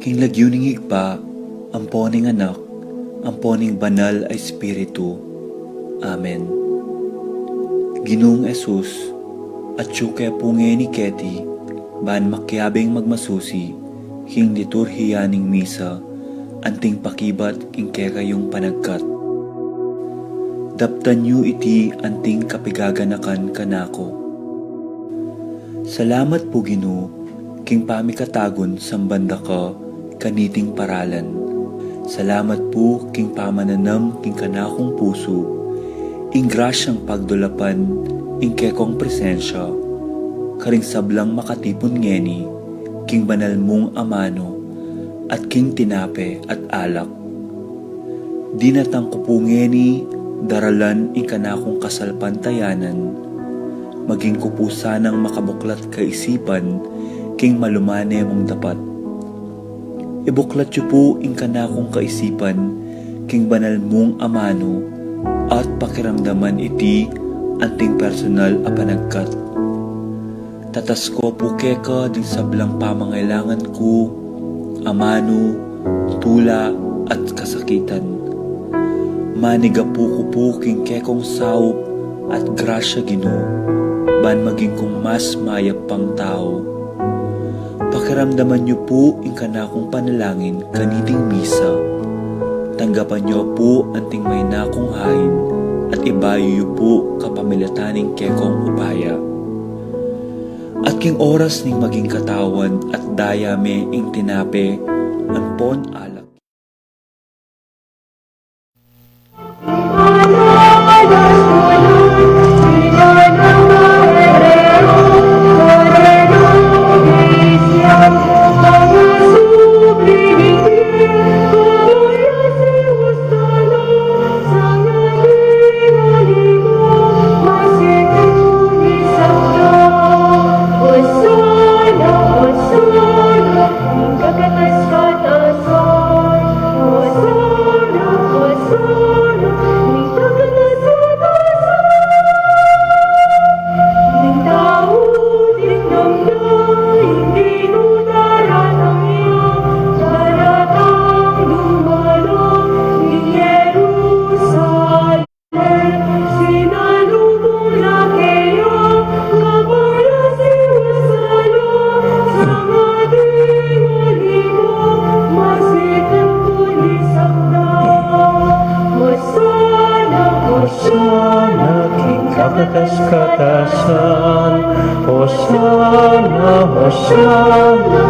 King lagyuning higpa, amponing anak, amponing banal ay Espiritu. Amen. Ginoong Esus, at kaya punge ni Keti, ban makyabing magmasusi, king liturhiyaning misa, anting pakibat king kayong panagkat. Daptan yu iti anting kapigaganakan kanako. Salamat po Ginoo, king pamikatagon sambanda ka, kaniting paralan. Salamat po king pamananam king kanakong puso, ing grasyang pagdulapan, ing kekong presensya, karing sablang makatipon ngeni, king banal mong amano, at king tinape at alak. Dinatang ko po ngeni, daralan ing kanakong kasalpantayanan, maging kupusanang makabuklat kaisipan, king malumane mong dapat. Ibuklat yu po ing kanakong kaisipan, king banal mong amano, at pakiramdaman iti anting personal a panagkat. Tatas ko po keka din sablang pamangailangan ko, amano, tula at kasakitan. Maniga po king kekong saup at grasya Ginoo, ban maging kong mas mayap pang tao. Pakiramdaman niyo po ing kanakong panalangin kaniting misa. Tanggapan niyo po anting may nakong hain at ibayo niyo po kapamilataning kekong upaya. At king oras ning maging katawan at dayame ing tinape, ampon alak. Katasan, Hosana, Hosana,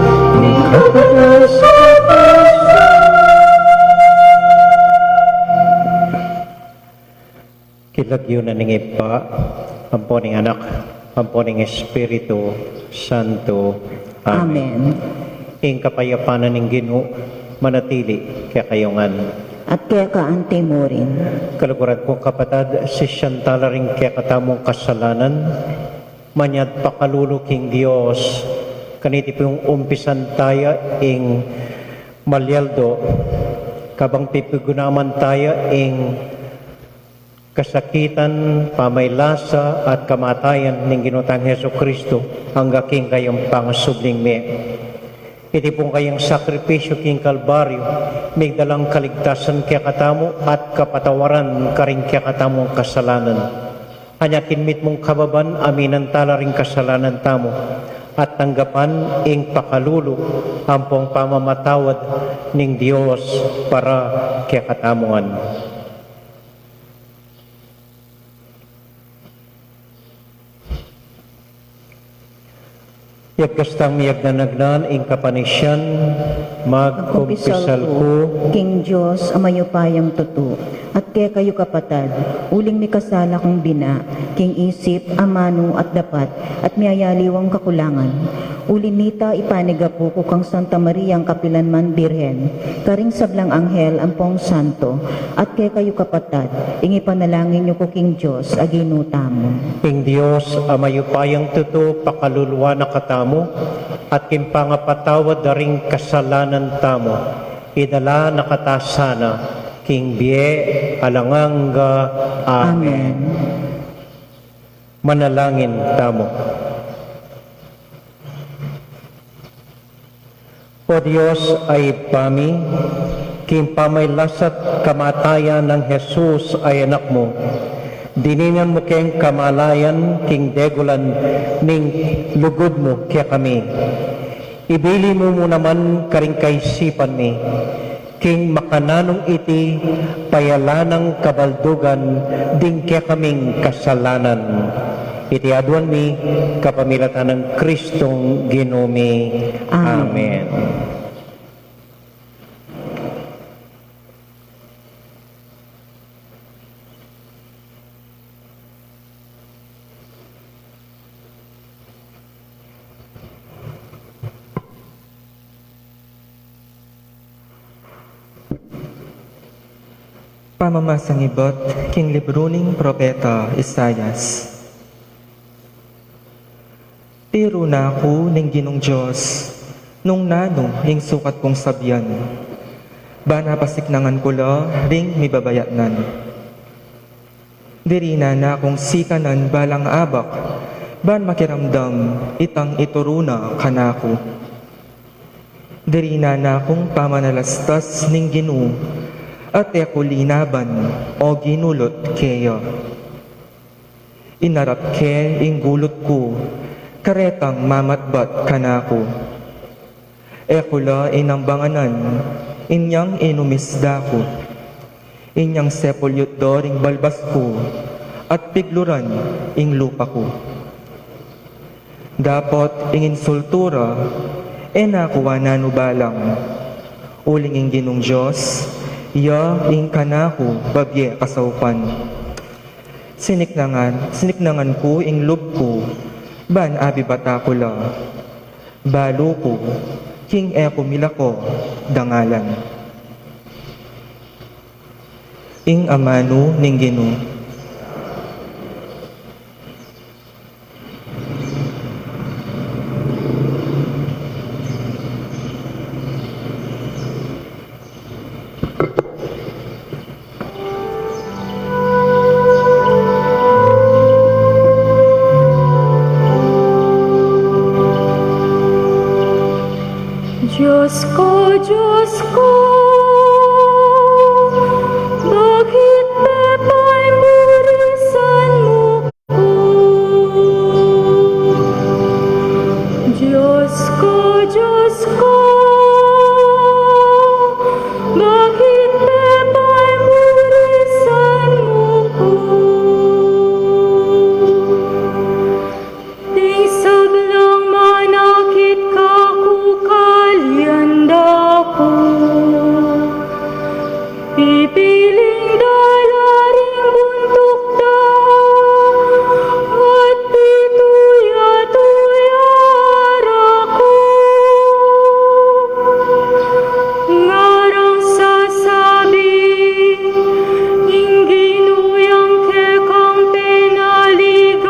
kilagyo na ning ipa, amponing anak, amponing Espiritu Santo. Amen. Ing kapayapanan ning Ginoo manatili kaya kayongan. At kaya kaante mo rin. Kaluguran kong kapatad, si Shantala rin kaya katamong kasalanan, manyad pakaluluking Diyos, kaniti pong umpisan tayo ing malyaldo, kabang pipigunaman tayo ing kasakitan, pamaylasa at kamatayan ng Ginotang Heso Kristo, hanggang king kayong pangasubling me. Iti pong kayang sakripisyo king Kalbaryo, may dalang kaligtasan kaya katamo at kapatawaran karing kaya katamong kasalanan. Anya kinmit mong kababan, aminan tala ring kasalanan tamo, at tanggapan ing pakalulu, ampong pamamatawad ning Diyos para kaya katamongan. Yagkastang miyag na nagnan, ing kapanisyan, magkumpisal ko. King Diyos, amayupayang tuto, at kaya kayo kapatad, uling mi kasala kong bina, king isip, amano at dapat, at miyayaliwang kakulangan. Ulinita ipaniga po ko kang Santa Maria ang Kapilanman Birhen, karing sablang anghel ampong santo, at kaya kayo kapatad, ingi panalangin niyo ko king Diyos, aginutamo. Ing Diyos, amayupayang tuto, pakaluluwa na katamo, at kimpangapatawad daring kasalanan tamo, idala nakatasana, king bie alanganga. Amen. Manalangin tamo. O Diyos ay pami, king pamaylasat kamatayan ng Jesus ay anak mo. Diningan mo king kamalayan, king degulan, ning lugod mo kaya kami. Ibili mo naman karing kaisipan mi, king makananong iti payalanang kabaldugan, ding kaya kaming kasalanan. Iti aduan mi kapamilatan ng Kristong Ginumi. Amen. Pamamasangibot king libro ning Propeta Isayas. Tiro na ako ning Ginong Diyos, nung nano ing sukat kong sabyan. Ba napasiknangan ko la, ring mibabayatnan. Diri na akong sikanan balang abak, ban makiramdam, itang ituruna kanako. Diri na akong pamanalastas ning Ginoo, at ako linaban o ginulot keya. Inarap ke ing gulot ko, karetang mamatbat kanako. Eko la inambanganan, inyang inumisda ko. Inyang sepulyot doring balbas ko, at pigluran ing lupa ko. Dapat ing insultura, nakuha nanubalang. Uling ing Ginong Diyos, iya ing kanako babye kasaupan. Siniknangan ko ing lub ko, ban abi bata ko la. Balo ko, king eko milako, dangalan. Ing amano ning Ginoo. Diyos ko, bakit pepa'y murisan mo ko? Diyos ko, bakit pepa'y murisan mo ko? Ting sablang manakit ka ko, pipiling dalaring buntok da, at pituya-tuyara ko. Ngarang sasabi, ingginuyang kekang penaligan,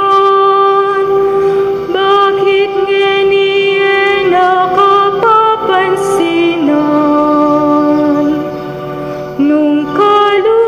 bakit ngeniye nakapapansin? Nung kaluwa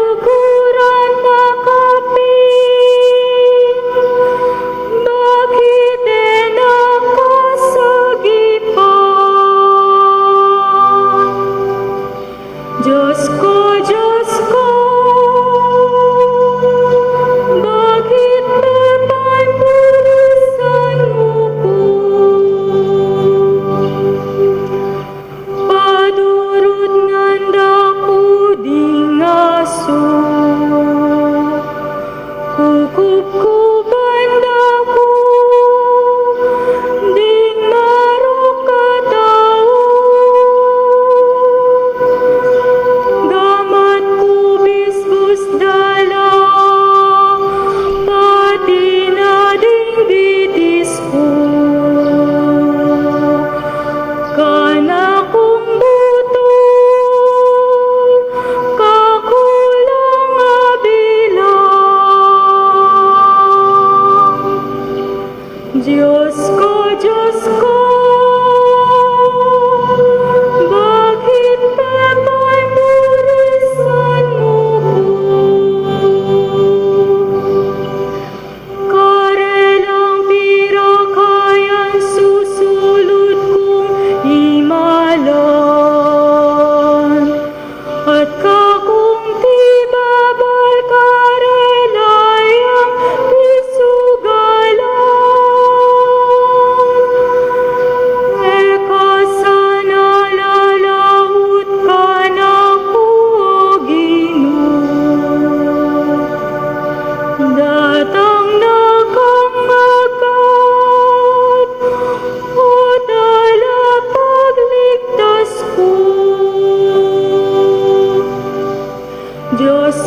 Diyos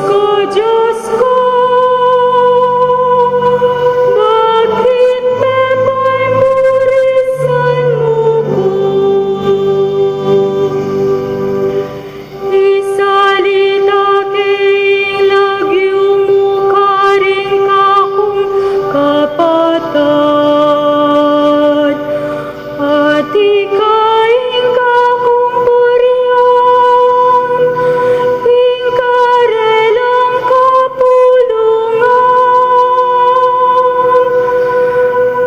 ko, bakit beba'y murisan mo ko? Isalita kay lagyo mo karing kakong kapatid, at ikaing kakong purihan, ingkarelang kapulungan.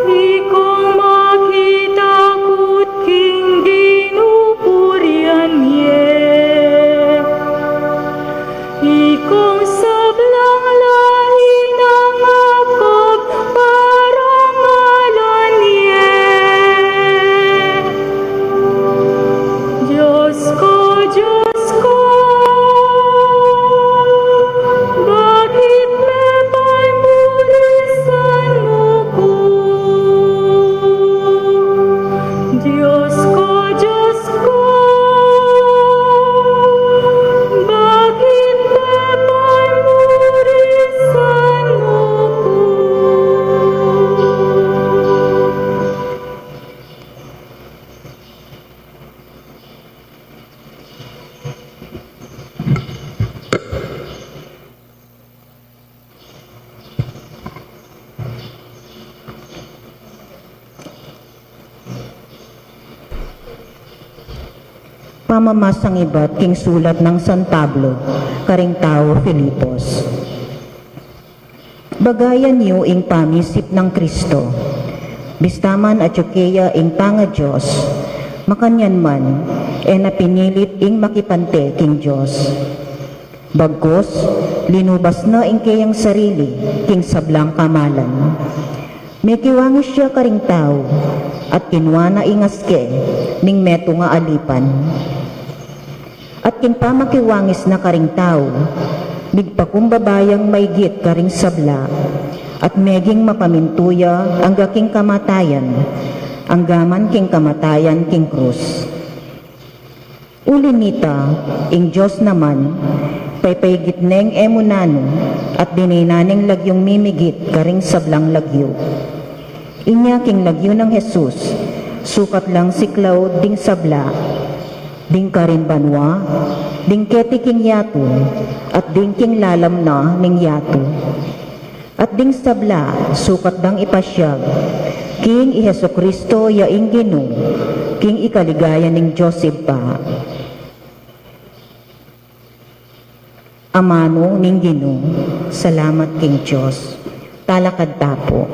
Ikong makitakot king ginupurian niye, ikong sablang lahi ng akap parangalan niye. Diyos ko, bakit beba'y murisan mo ko? Diyos ko, bakit beba'y murisan mo ko? Pamamasang iba't king sulat ng San Pablo, karing tao Filipos. Bagayan niyo ing pamisip ng Kristo, bistaman at yukeya ing panga Diyos, makanyan man, napinilit ing makipante king Diyos. Bagkos, linubas na ing kayang sarili, king sablang kamalan. May kiwangis siya karing tao, at kinwana ingaske, ning meto nga alipan. At kin pamakiwangis na karing tao, migpakumbabayang maygit karing sabla, at meging mapamintuya ang king kamatayan, ang gaman king kamatayan king krus. Ulinita, ing Diyos naman, paypaygit neng emunano, at dininaning lagyong mimigit karing sablang lagyo. Inya king lagyo ng Jesus, sukat lang siklaw ding sabla, ding karin banwa, ding keti king yato, at ding king lalam na ning yato. At ding sabla, sukat dang ipasyag, king i Hesu Kristo yaing Ginoo, king ikaligaya ning Joseph pa. Amano ning Ginoo, salamat king Diyos. Talakad tapo.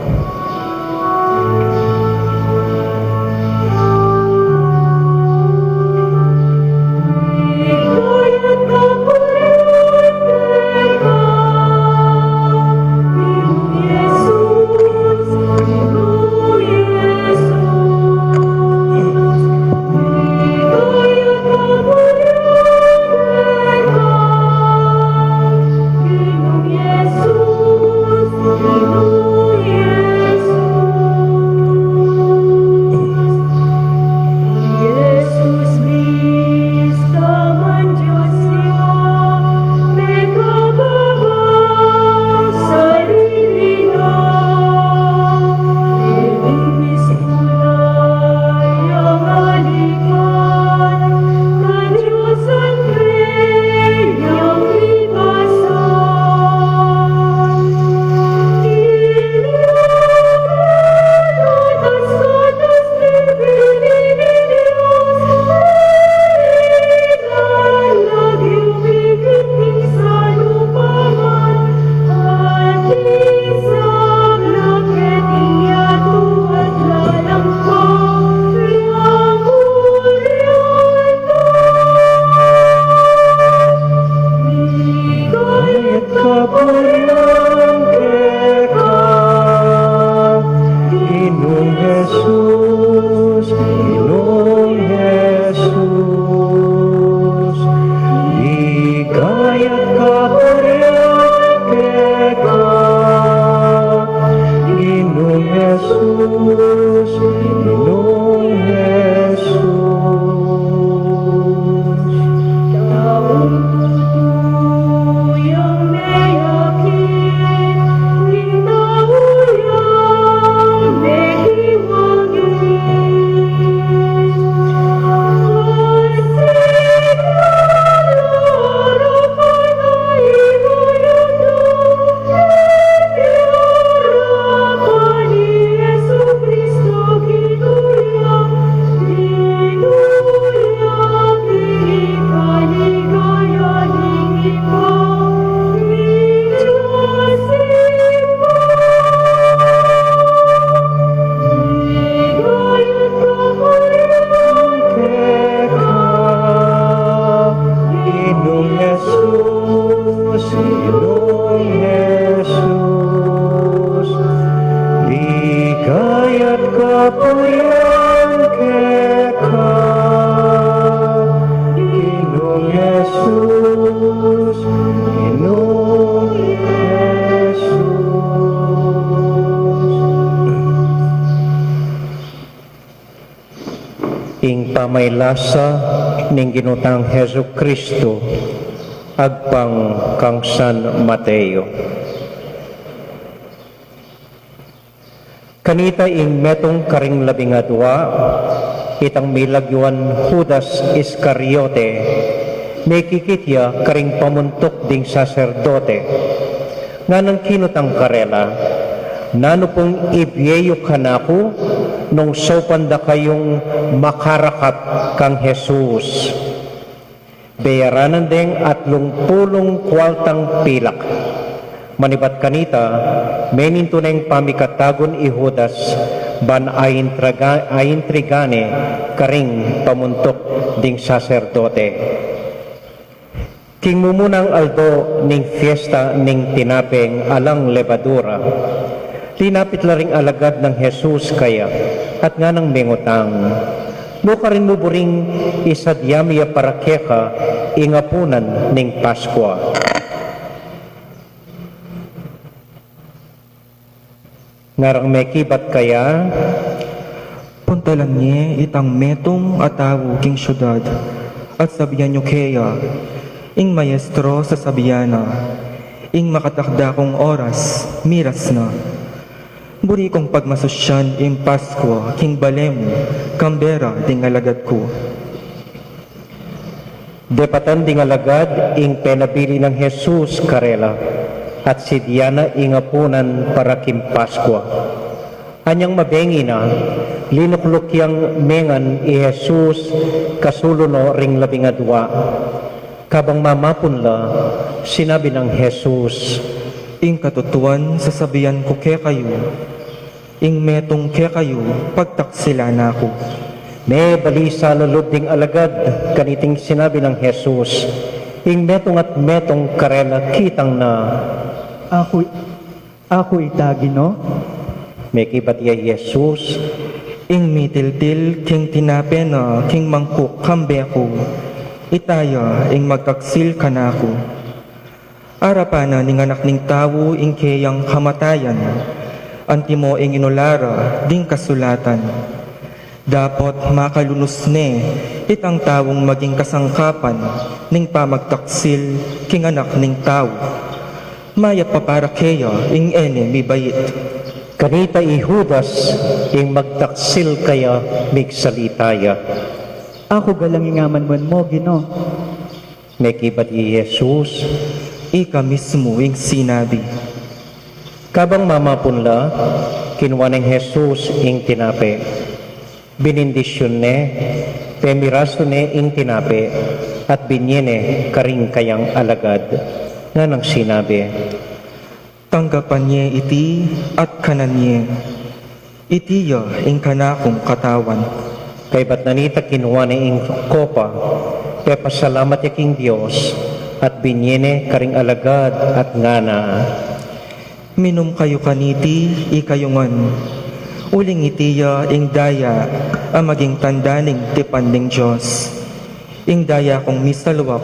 Inong Jesus, ligaya't kapuyan keka. Inong Jesus, Inong Jesus. Ing pamaylasa ning ginutang Hesu Kristo agpang kang San Mateo. Kanita ing metong karing labingadwa, itang milagyuan Judas Iscariote, may kikitya karing pamuntok ding saserdote, nga nang kinutang karela, nano pong ibiyeyo kanako, nung sopanda kayong makarakat kang Jesus. Bayaranan ding at lungpulong kwaltang pilak. Manibat kanita, menin tuneng pamikatagon i Judas, ban ayin trigane, karing pamuntok ding saserdote. King mumunang aldo ning fiesta ning tinapeng alang lebadura, linapit laring alagad ng Jesus kaya at nga nang mengutang. No ka rin muburing isadyamiya para keka ingapunan ning Paskwa. Ngarang may kibat kaya, Puntalan niya itang metong atawo king syudad, at sabihan nyo kaya, ing maestro sa sabiyana, ing makatakda kong oras, miras na. Buri kong pagmasosyan ing Paskwa, king balemo, kambera, ding alagad ko. depatan ding alagad ing penabili ng Jesus karela, at si Diana ingapunan para kim Paskwa. Anyang mabengi na, linuklukyang mengan i Jesus kasulo ring labingadwa. Kabang mamapun la, sinabi ng Jesus, Ing katutuan sasabihan ko kaya kayo, ing metong kaya kayo, pagtaksila na ako. may balisa lalob ding alagad, kaniting sinabi ng Jesus, ing metong at metong karela kitang na, Ako itagi, no? may kibat iya Jesus, Ing mitiltil king tinape na king mangkuk kambe ko, itaya ing magkaksil ka na ako. Arapana ning anak ning tawo ing kayang kamatayan, antimo ing inulara ding kasulatan. Dapat makalunos ne, itang tawong maging kasangkapan, ning pamagtaksil king anak ning tawo. Mayat papara kaya ing ene mi bayit. kanita i Judas, ing magtaksil kaya migsalitaya. Ako galangingaman mo, Gino. May kibat i Jesus, Ika mismo ing sinabi. kabang mamapunla, kinuha ng Jesus ing tinape. Binindisyon ne, pemiraso ne ing tinape, at binyene karing kayang alagad, nga nang sinabi, Tanggapan niya iti at kanan niya. Itiya ing kanakong katawan. kay ba't nanita kinuha ne ing kopa, kaya pasalamat ya king Diyos, at binyene karing alagad at ngana. Minom kayo kaniti, ikayungan. Uling itiya ing daya, ang maging tandaning tipan ng Diyos. Ing daya kong misalwak,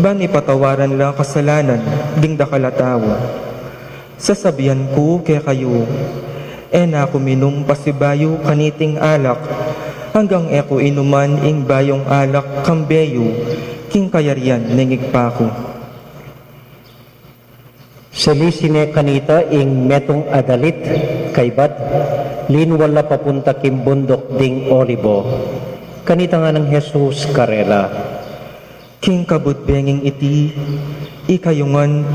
ban ipatawaran lang kasalanan, ding dakalatawa. Sasabihan ko kaya kayo, na ako minom pasibayo kaniting alak, hanggang eko inuman ing bayong alak kambeyo, king kayarian ningig pa ko. Selisine kanita ing metong adalit, kaybat, linwala papunta kim bundok ding Olibo. Kanita nga ng Jesus karela, King kabutbenging iti, ikayungan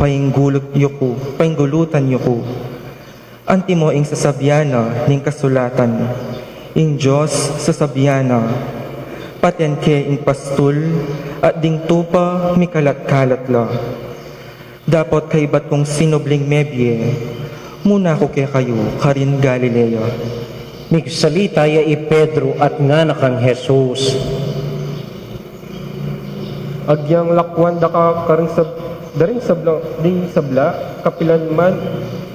painggulutan yuko. Antimo ing sasabyana ning kasulatan, ing Diyos sasabyana, paten ke ing pastul, at ding tupa mikalat-kalat la. Dapat kaibat kong sinubling mebye, muna ko kaya kayo, karin Galilea. migsalita ya i Pedro at nga nakang Jesus. Agyang lakwan da ka karing daring sabla, di sabla, kapilan man,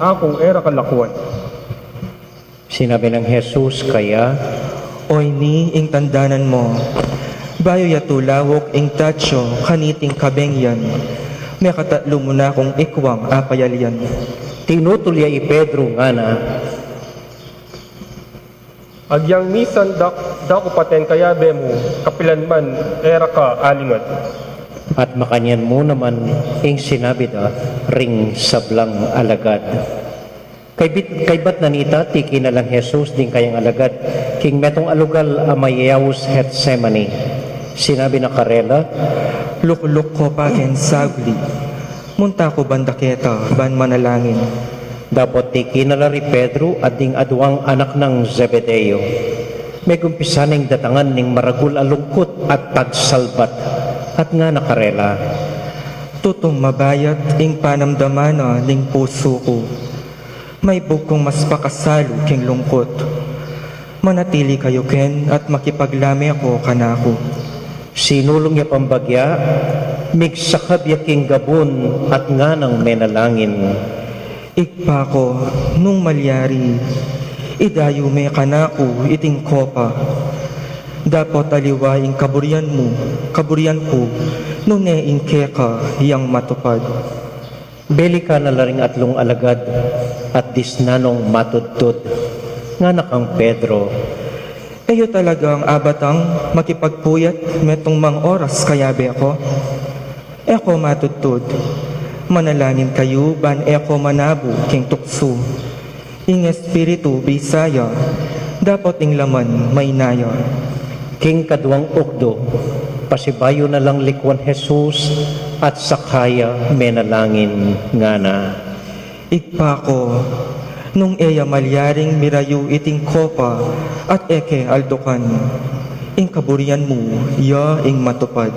ako era kalakwan. Sinabi ng Jesus kaya, Oy ni ing tandanan mo, bayo yatulawok ing tatsyo kaniting kabengyan, may katatlo mo na kong ikwang apayalyan. tinutulya i Pedro nga na, Agyang misan dako paten kayabe mo, kapilan man, era ka alingat. at makanyan mo naman ing sinabi da, ring sablang alagad. Kaybat nanita, tiki na lang Jesus din kayang alagad, king metong alugal amayawus Gethsemane. Sinabi na karela, Lukluk ko pa ken sagli, munta ko bandaketa, ban manalangin. dapat tiki na lari Pedro at ding aduang anak ng Zebedeo. May gumpisa ning datangan ning maragul alungkot at pagsalbat, at nga nakarela. Tutong mabayat ing panamdamana ning puso ko, may bugkong mas pakasalo king lungkot. Manatili kayo ken at makipaglami ako kanako. Sinulong niya pambagya, migsakab ya king gabon at nga nang menalangin. Ikpa ko nung malyari, idayo may kanako iting kopa. Dapat aliwaing kaburian ko, nung neing keka yang matupad. Beli ka na laring atlong alagad at disnanong matudtod. Nga nakang Pedro, Eyo talagang abatang makipagpuyat metong mang oras kayabe ako. Eko matutod, manalangin kayo ban eko manabu king tukso. Ing espiritu bisaya, dapat ing laman may naya. king kaduang ukdo, pasibayo na lang likwan Jesus at sakaya menalangin nga na. Ikpa ko, nung eya malyaring mirayu iting kopa at eke aldokan. Ing kaburian mo, ya ing matupad.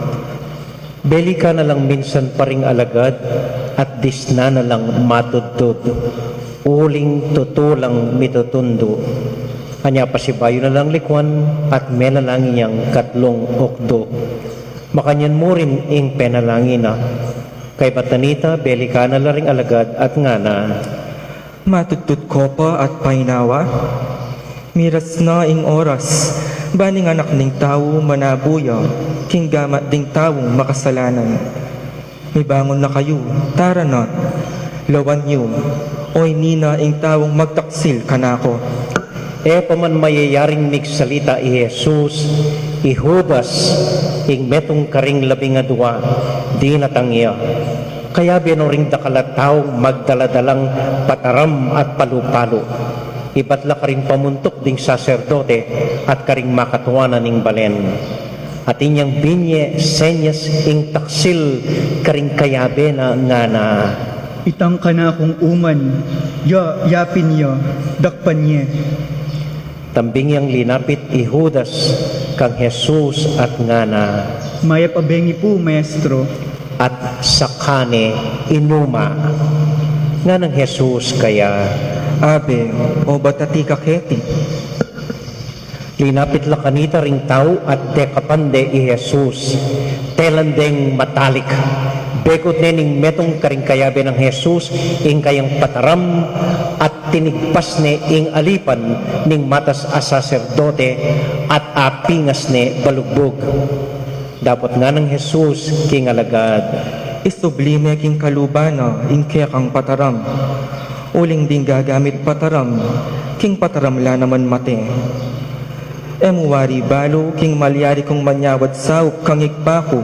Beli ka na lang minsan paring alagad at disna na lang matudtod. Uling tutulang mitutundo. Kanya pasibayo na lang likwan at menalangin niyang katlong okdo. Makanyan mo rin ing penalangin na. Kay batanita, beli ka na laring alagad at nga na. Matutut ko pa at painawa. Miras na ing oras, baning anak ning tao manabuya, king gamat ding taong makasalanan. May bangon na kayo, tara na, lawan niyo, oy nina ing taong magtaksil kanako. E paman mayayaring nigsalita i Jesus, i Judas, ing metong karing labing adwa, di natangya. Kaya binoring dakalataw magdaladalang pataram at palupalo. Ibatla ka rin pamuntok ding saserdote at karing makatuwanan ning balen. At inyang binye senyas ing taksil karing kayabe na nga na. Itang ka na akong uman, yapin ya, dakpan niya. Tambing yang linapit i Judas kang Jesus at nga na. Maya pabengi po, maestro. At sakane inuma. Nga ng Jesus kaya Abe, o batati kaketi. linapit la kanita ring tao at dekapande i Jesus. Telandeng matalik. Bekot nening metong karing kayabe ng Jesus ing kayang pataram at tinigpas ne ing alipan ning matas a saserdote at apingas ne balugbog. Dapat nga ng Jesus king alagad. Isublime king kalubana ing kekang pataram. Uling ding gagamit pataram, king pataram la naman mate. Emuwari balo king malyari kong manyawad sauk kang ikbako.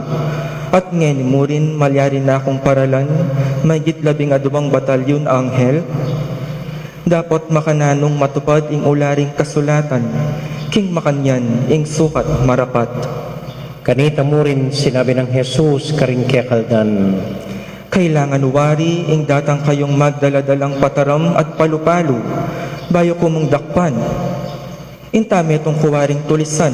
At ngayon mo rin malyari na akong paralan, may gitlabing adubang batalyon anghel. Dapat makananong matupad ing ularing kasulatan, king makanyan ing sukat marapat. Kanita mo rin sinabi ng Jesus karing kekaldan. Kailangan wari ing datang kayong magdaladalang pataram at palupalo, bayo ko mong dakpan. Intame itong kuwaring tulisan.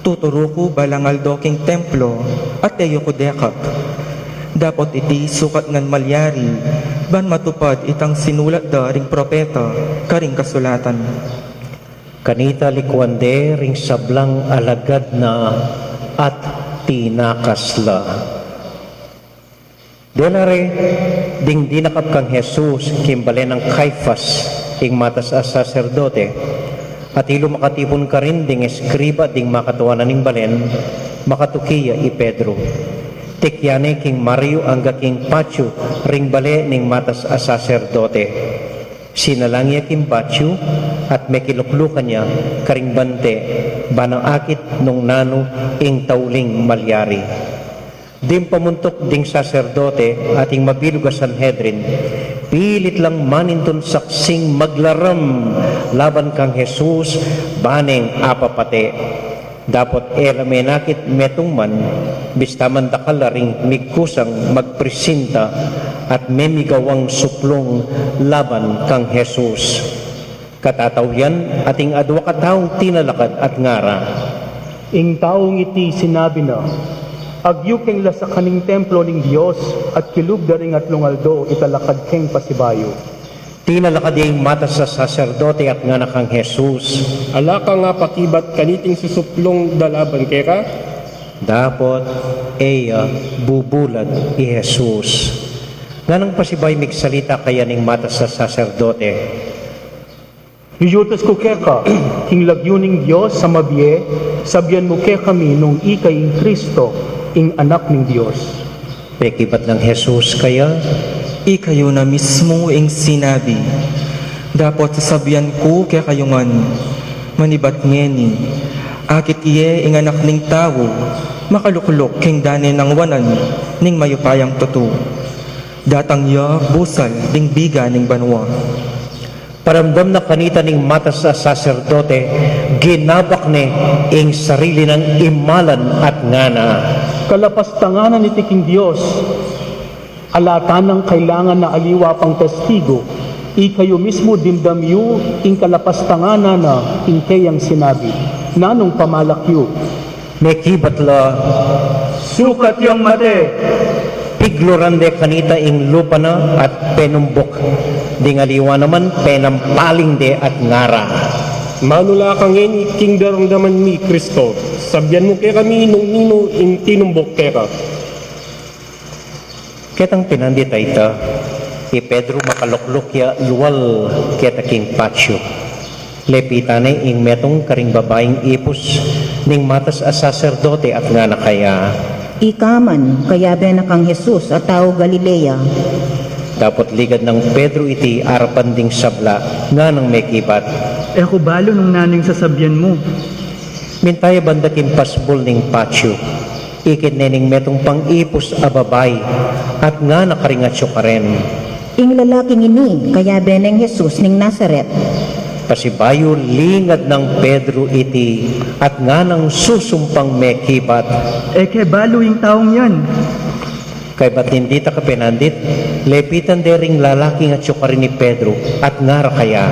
Tuturo ko balangal doking templo at eyo ko dekap. Dapat iti sukat ngan malyari, ban matupad itang sinulat da ring propeta, karing kasulatan. Kanita likwande ring sablang alagad na at tinakasla. Delare, ding dinakap kang Jesus, kimbali ng Caiphas, ing matas as saserdote, at ilo makatipon ka rin ding eskriba ding makatuwanan ning balen, makatukiya i Pedro. Tikyane king Mario angga king Pacho, ring bale ning matas as saserdote. Sinalangya king Pacho, at may kiluklukan niya, karing bante, banang akit nung nano ing tauling malyari. Dim pamuntok ding saserdote ating mabilog a Sanhedrin, pilit lang maninton saksing maglaram laban kang Jesus baneng apapate. Dapat menakit metong man, bistaman dakalaring migkusang magpresinta at memigawang suplong laban kang Jesus. Katatawyan ating adwa kataong tinalakad at ngara. Ing taong iti sinabi na, agyukeng la sa kaning templo ning Dios at kilub daring at lungaldo italakad keng pasibayo. Tinalakad yung mata sa saserdote at nga nakang Jesus. Ala ka nga pakibat kaniting susuplong dalaban kera? Dapat eya bubulad i Jesus. Nga nang pasibay migsalita kaya ning mata sa saserdote. Hiyutas ko keka, king lagyuning Dios sa mabiye, sabyan mo ke kami nung ikay ing Kristo, ing anak ning Dios. Pekibat ng Jesus kaya, Ikayo na mismo ing sinabi, dapat sasabihan ko kaya kayo man, manibat ngeni, akit iye ing anak ning tao, makaluklok king dane ng wanan, ning mayupayang tutu. Datang ya busal ding biga ning banwa. paramdam na kanita ning mata sa saserdote, ginabak ni ing sarili ng imalan at ngana. Kalapastanganan iti king Dios, alatan ng kailangan na aliwa pang testigo, ikayo mismo dimdamyu ing kalapastanganan na ing kayang sinabi, nanong pamalakyu. May kibatla, Sukat yung mate! piglorande kanita ing lupa na at penumbok. Dingaliwa naman penampaling de at ngara. Manula kang ngeni king daramdaman mi Kristo, sabyan mo kaya kami nung nino ing tinumbok kera. Ketang pinandita ita, i Pedro makalukluk ya luwal keta king Pacho. Lepitane ing metong karing babaeng ipos ning matas a saserdote at nga nakaya. Ikaman, kaya na kang Jesus at tao Galilea. Dapat ligad ng Pedro iti arapan ding sabla nga nang may kibat. Eko balo nung naning sasabyan mo. Mintaya banda king pasbol ning Pacho. Ikit nening metong pang-ipos a babay at nga nakaringatsyo ka rin. Ing lalaking ini, kaya beneng Jesus ning Nazaret. Pasibayo lingad ng Pedro iti at nga nang susumpang may kibat. Eke balo yung taong yan. Kay ba't hindi ta kapinandit, lepitan dering lalaking at ka rin ni Pedro at nga kaya.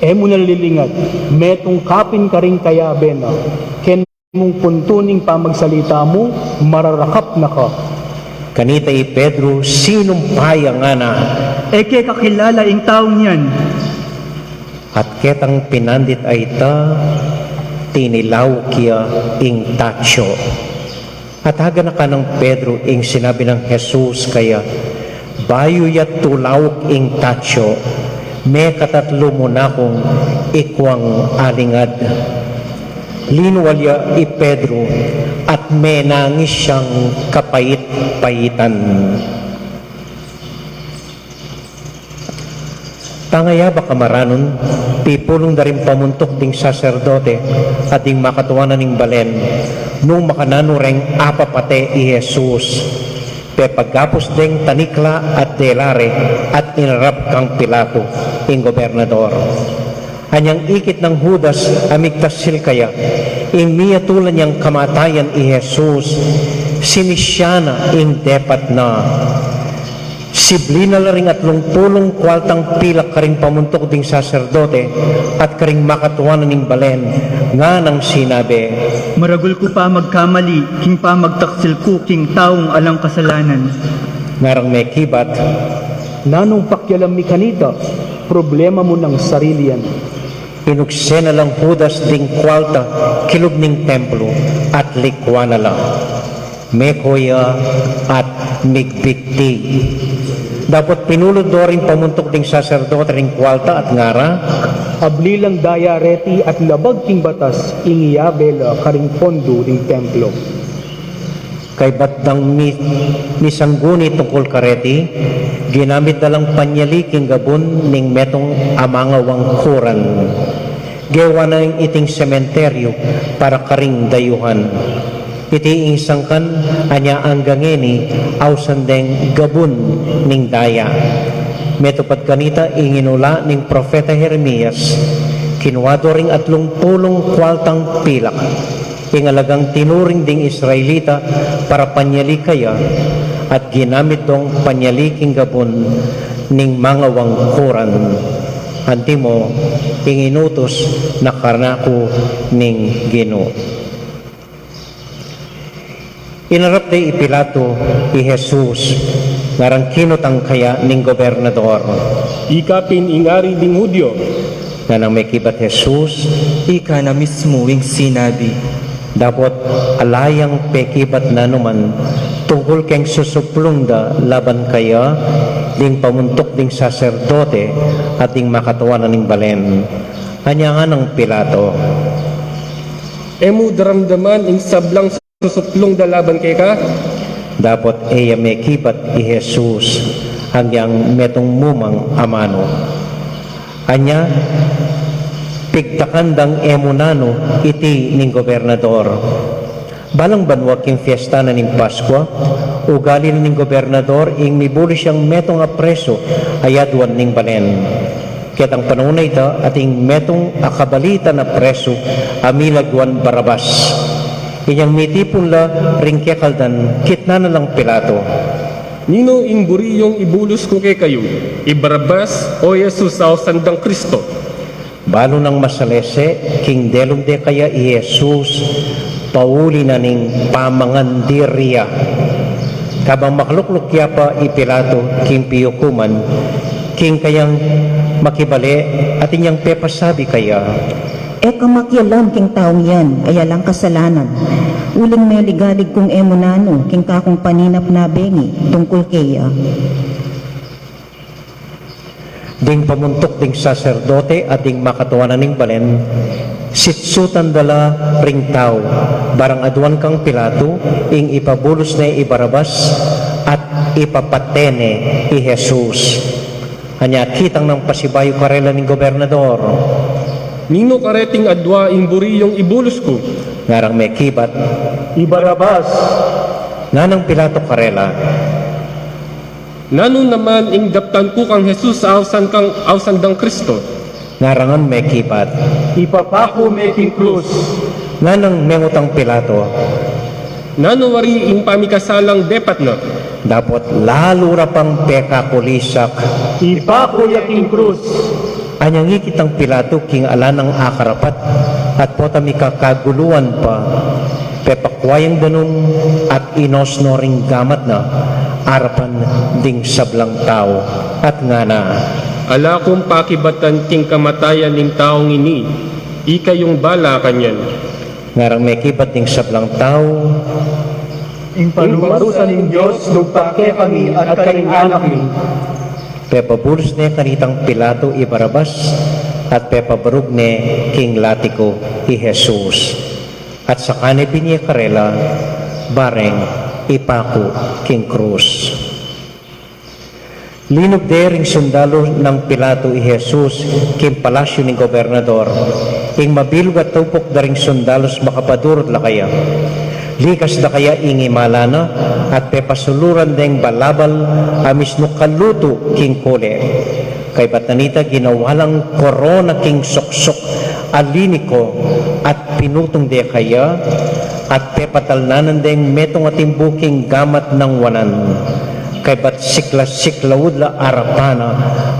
Emo nalilingad, metong kapin ka rin kaya bena, ken mong puntuning pamagsalita mo, mararakap na ka. Kanita i Pedro, sinumpaya nga na. Eke kakilala yung taong yan. At ketang pinandit ay ta, tinilaw kiya ing tatsyo. At haga na ka ng Pedro ing sinabi ng Jesus kaya, bayo yat tulawak ing tatsyo, may katatlo mo na kong ikwang alingad. Linuwalya i Pedro at may nangis siyang kapait-paitan. Tangaya ba kamaranon, pipulong na rin pamuntok ding saserdote at ding makatuwanan ning balen, nung makananureng apapate i Jesus. Pe pagkapos ding tanikla at delare at inarap kang Pilato, ing gobernador. Anyang ikit ng Judas amigtasil kaya, ing miyatulan niyang kamatayan i Jesus, sinisyana ing depat na. Siblina la ring at lungpulong kwaltang pilak karing pamuntok ding saserdote at karing makatuwanan ning balen nga nang sinabi, Maragul ko pa magkamali, king pa magtaksil ko, king taong alang kasalanan. ngarang may kibat, Nanong pakyalam mi kanita, problema mo ng sarili yan. inuksena lang Judas ding kwalta kilub ning templo at likwa na lang. Mekoya at Migbikti. Dapat pinulod do rin pamuntok ding saserdote ring kwalta at ngara, Ablilang daya reti at labag king batas ingiyabel karing pondo ding templo. kay batdang ni sangguni tungkol kareti, ginamit dalang panyali king gabon ning metong amangawang kuran. Gewa na yung iting sementeryo para karing dayuhan. Iti insangkan anya anggangeni awsandeng gabon ning daya. Metopad kanita inginula ning propeta Jeremias, kinwado ring 30 kwaltang pilak. Ingalagang tinuring ding Israelita para panyali kaya at ginamit dong panyali king gabon ning mga wangkuran. Antimo, inginutos na karnako ning Ginoo. Inarap day ipilato i Jesus ngarang kinotang kaya ning gobernador. Ikapin ingari ding Hudyo. Na nang may kibat Jesus, Ika na mismo wing sinabi, dapat alayang pekibat na naman tungkol keng susuplong da laban kaya ding pamuntok ding saserdote at ding makatawanan ning balen. Anya nga ng Pilato. Emu daramdaman ing sablang susuplong dalaban kay ka. Dapat eya may kibat i Jesus hanggang metong mumang amano. Anya pigtakandang emunano iti ning gobernador. Balang banwag king fiesta na ning Paskwa, ugali ning gobernador ing mibuli siyang metong apreso ayadwan ning balen. Kitang panahon na ito ating metong akabalita na preso amilagwan Barabas. Inyang mitipon la ring kekaldan kitna na lang Pilato. Nino ing buriyong ibulus ko kay kayo, Ibarabas o Jesus sa sandang Kristo. Balo ng masalese, king delum de kaya i Jesus, pauli na ning pamangandirya. Kabang maklukluk kya pa i Pilato, king piyukuman, king kayang makibali at inyang pepasabi kaya, Eka makyalam king taong yan, ayalang kasalanan. Uling may ligalig kong emunano, king kakong paninap na bengi, tungkol kaya. ding pamuntok ding saserdote at ding makatawanan ning balen, sitsutan dala ring tao, barang aduan kang Pilato, ing ipabulos na Ibarabas at ipapatene i Jesus. Hanya kitang ng pasibayo karela ning gobernador, Nino kareting adwa ing buriyong ibulus ko. ngarang may kibat, Ibarabas, nanang Pilato karela, Nano naman ing daptan ko kang Jesus sa awsandang Kristo. ngarangan may kibat, ipapako making krus, nanang mengutang Pilato, Nano wari ing pamikasalang depat na. dapat lalo rapang peka kulisak, ipako yaking krus, anyang ikitang Pilato king alanang akarapat at potami kakaguluan pa pepakwayang danong at inosno ring gamat na arapan ding sablang tao at nga na Ala kong pakibatan king kamatayan ning taong ini, ikayong bala kanyan. ngarang may kibat ding sablang tao ing panumarusan ng Diyos, nagpake kami at karing anak ni. pepabulos ne kanitang Pilato i Barabas at pepabarug ne king latiko i Jesus at sa kane binye karela bareng ipako king krus. Linog dering sundalo ng Pilato i Jesus king palasyo ng gobernador ing mabilog at tupok daring sundalos makapadurot la kaya. Likas na kaya ingimala na at pepasuluran deng balabal amis no kaluto king kule. Kay batanita ginawalang korona king soksok aliniko at pinutong de kaya at pepatalnanan deng metong atimbuking gamat ng wanan. Kay bat sikla-siklawud la arapana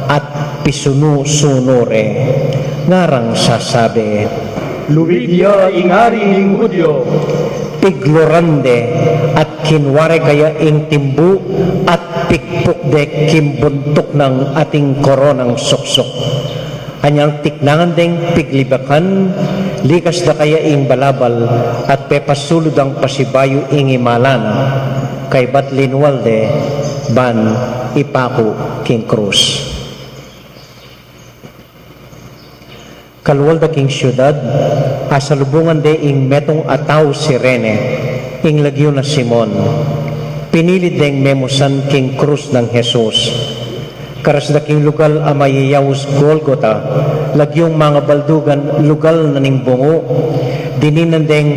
at pisunu-sunore. Ngarang sasabi, Luwidya ingari ning Hudyo, piglorande at kinware kaya ing timbu at pikpok de kimbuntok ng ating koronang soksok. Anyang tiknangan deng piglibakan likas da kaya ing balabal at pepasulod ang pasibayo ing imalana kay batlinwalde ban ipako king krus. Kalwalda king syudad, asalubungan de ing metong ataw si Rene, ing lagyo na Simon. Pinilid deng memusan king krus ng Jesus. Karas da king lugal amayayawus Golgota, lagyong mga baldugan lugal na ning bungo, dininan deng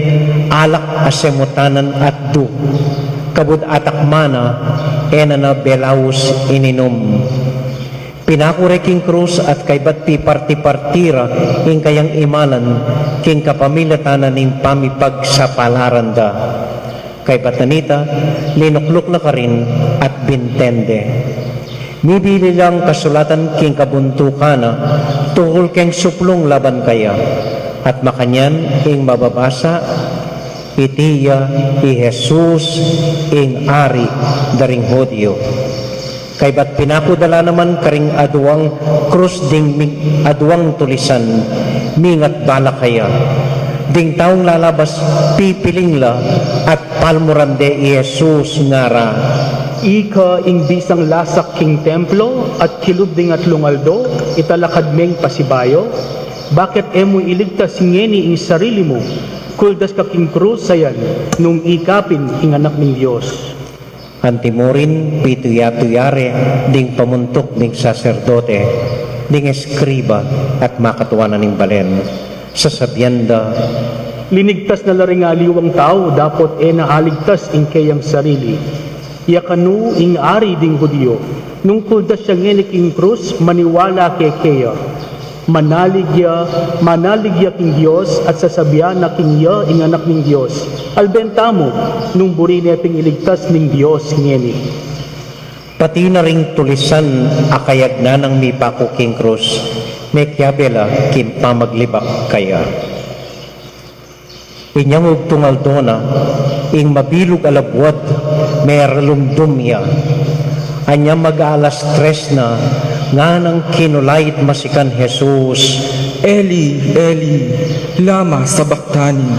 alak asemutanan at du. Kabud atakmana, ena na belawus ininom. Pinakure king krus at kay bati parti-partira ing kayang imalan king kapamilatanan ning pamipag sa palaranda. Kay batanita, linukluk na ka rin at bintende. Mibili lang kasulatan king kabuntukana tungkol keng suplong laban kaya at makanyan ing mababasa itiya i Jesus ing ari daring Hodyo. Kay bat pinakudala naman karing aduang krus ding aduang tulisan mingat bala kaya ding taong lalabas pipiling la at palmurande i Jesus ngara. Ika ing bisang lasak king templo at kilubding at lungaldo, italakad meng pasibayo. Bakit emo iligtas ngeni ing sarili mo? Kuldas ka king krus sayan, nung ikapin ing anak ng Diyos. Antimorin pituyatuyare ding pamuntok ding saserdote, ding eskriba at makatuwanan ng balen. Sasabyanda, Linigtas na laring aliwang tao, dapat naaligtas ing kayang sarili. Yakanu ing ari ding Hudyo, nung kuldas siya ngeni king krus, maniwala kay kaya. Manaligya king Diyos at sasabihan na king ya ing anak ning Diyos. Albenta mo, nung buri neping iligtas ning Diyos ngeni. pati na ring tulisan akayag na ng mipako king krus, may kyabela kim pamaglibak kaya. Inyang ugtungal dona, ing mabilog alabwad, may ralumdumya. Anya mag-alas 3 na, nga nang kinulayit masikan Jesus. Eli, Eli, lama sabaktani.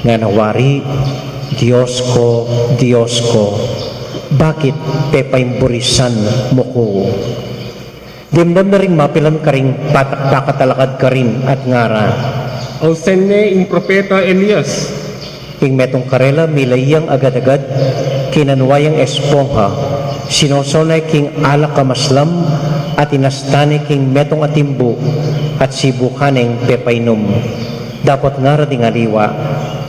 Nga nawari, Diyos ko, bakit pepaimburisan mo ko? Dimdam na rin mapilan ka rin, patak-takatalakad ka rin at ngara. Ausenne ing propeta Elias. Ing metong karela milayang agad-agad, kinanwayang espongha, sinosonay king alak kamaslam, at inastane king metong atimbo, at sibukaneng pepainom. Dapat nga rading aliwa.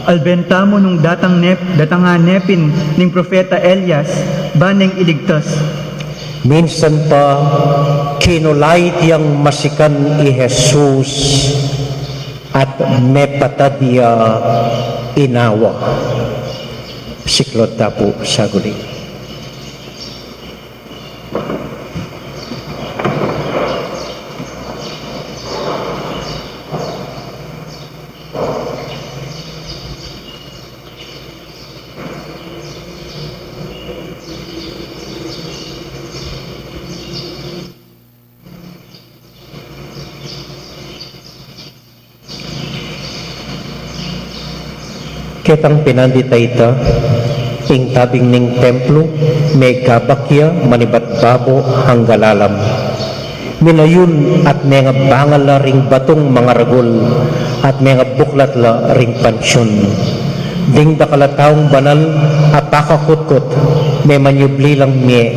Albenta mo nung datanga nepin ning propeta Elias, baneng iligtas. Minsan pa, kinulayit yang masikan i Jesus, at mepatadya inawa. Siklot tapo sa guli. Ketang pinanditayta, ing tabing ning templo, may kabakya manibatbabo hanggalalam. Minayon at mga bangal la ring batong mga ragol, at mga buklat la ring pansyon. Ding dakalataong banal, apakakutkot, may manyubli lang miye.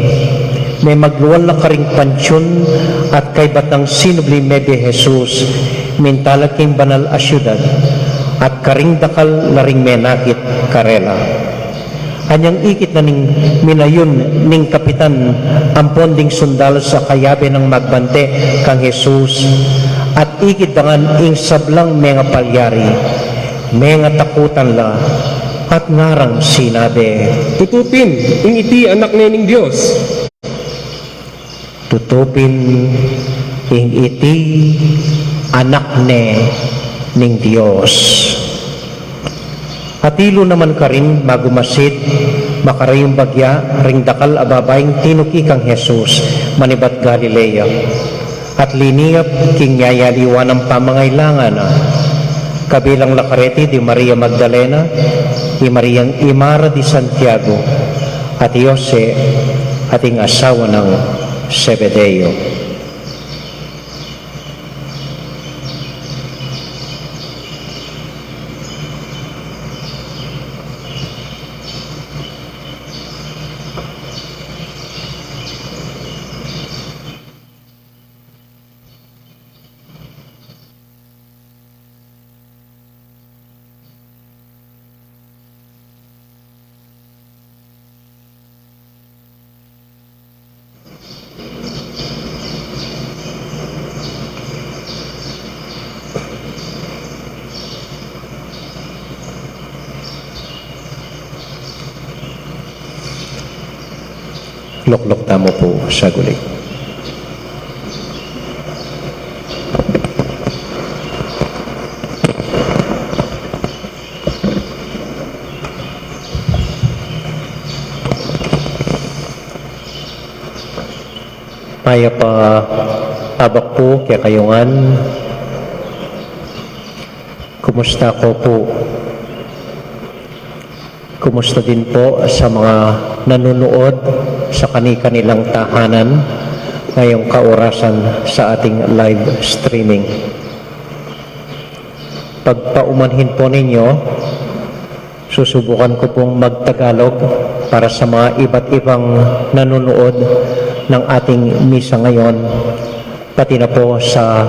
May magluwal na karing pansyon, at kay batang sinubli mebe Jesus, mintalaking banal a syudad, at karing dakal na ring menakit karela. Anyang ikit na ning minayon ning kapitan ampon ding sundalo sa kayabe ng magbante kang Jesus, at ikit dangan ing sablang mga palyari, mga takutan la, at ngarang sinabi, Tutupin ing iti anak ning Diyos. tutupin ing iti anak ning Diyos. Atilo naman ka rin magumasid, makarayong bagya, ring dakal ababayng tinuki kang Jesus, manibat Galilea. At liniyap king yayaliwan ng pamangailangan na, kabilang Lacarete di Maria Magdalena, di Mariang Imara di Santiago, at Jose, ating asawa ng Zebedeo. Luklok tamo po sa gulig. Maya pa tabak po kaya kayungan. Kumusta ko po? Kumusta din po sa mga nanonood sa kanilang tahanan ngayong kaorasan sa ating live streaming. Pagpaumanhin po ninyo, susubukan ko pong magtagalog para sa mga iba't ibang nanonood ng ating misa ngayon, pati na po sa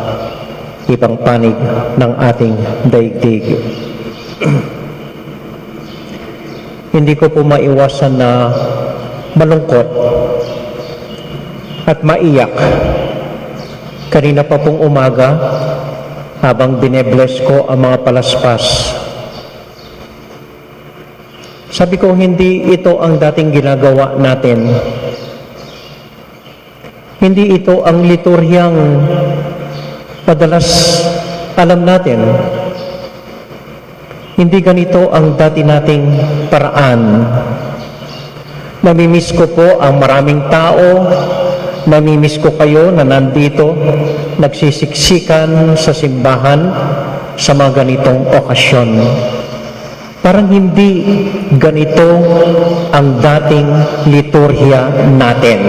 ibang panig ng ating daigdig. Hindi ko po maiwasan na malungkot at maiyak. Kanina pa pong umaga, habang binebless ko ang mga palaspas, sabi ko, hindi ito ang dating ginagawa natin. Hindi ito ang liturhiyang madalas alam natin. Hindi ganito ang dati nating paraan. Namimiss ko po ang maraming tao. Namimiss ko kayo na nandito, nagsisiksikan sa simbahan sa mga ganitong okasyon. Parang hindi ganito ang dating liturhiya natin.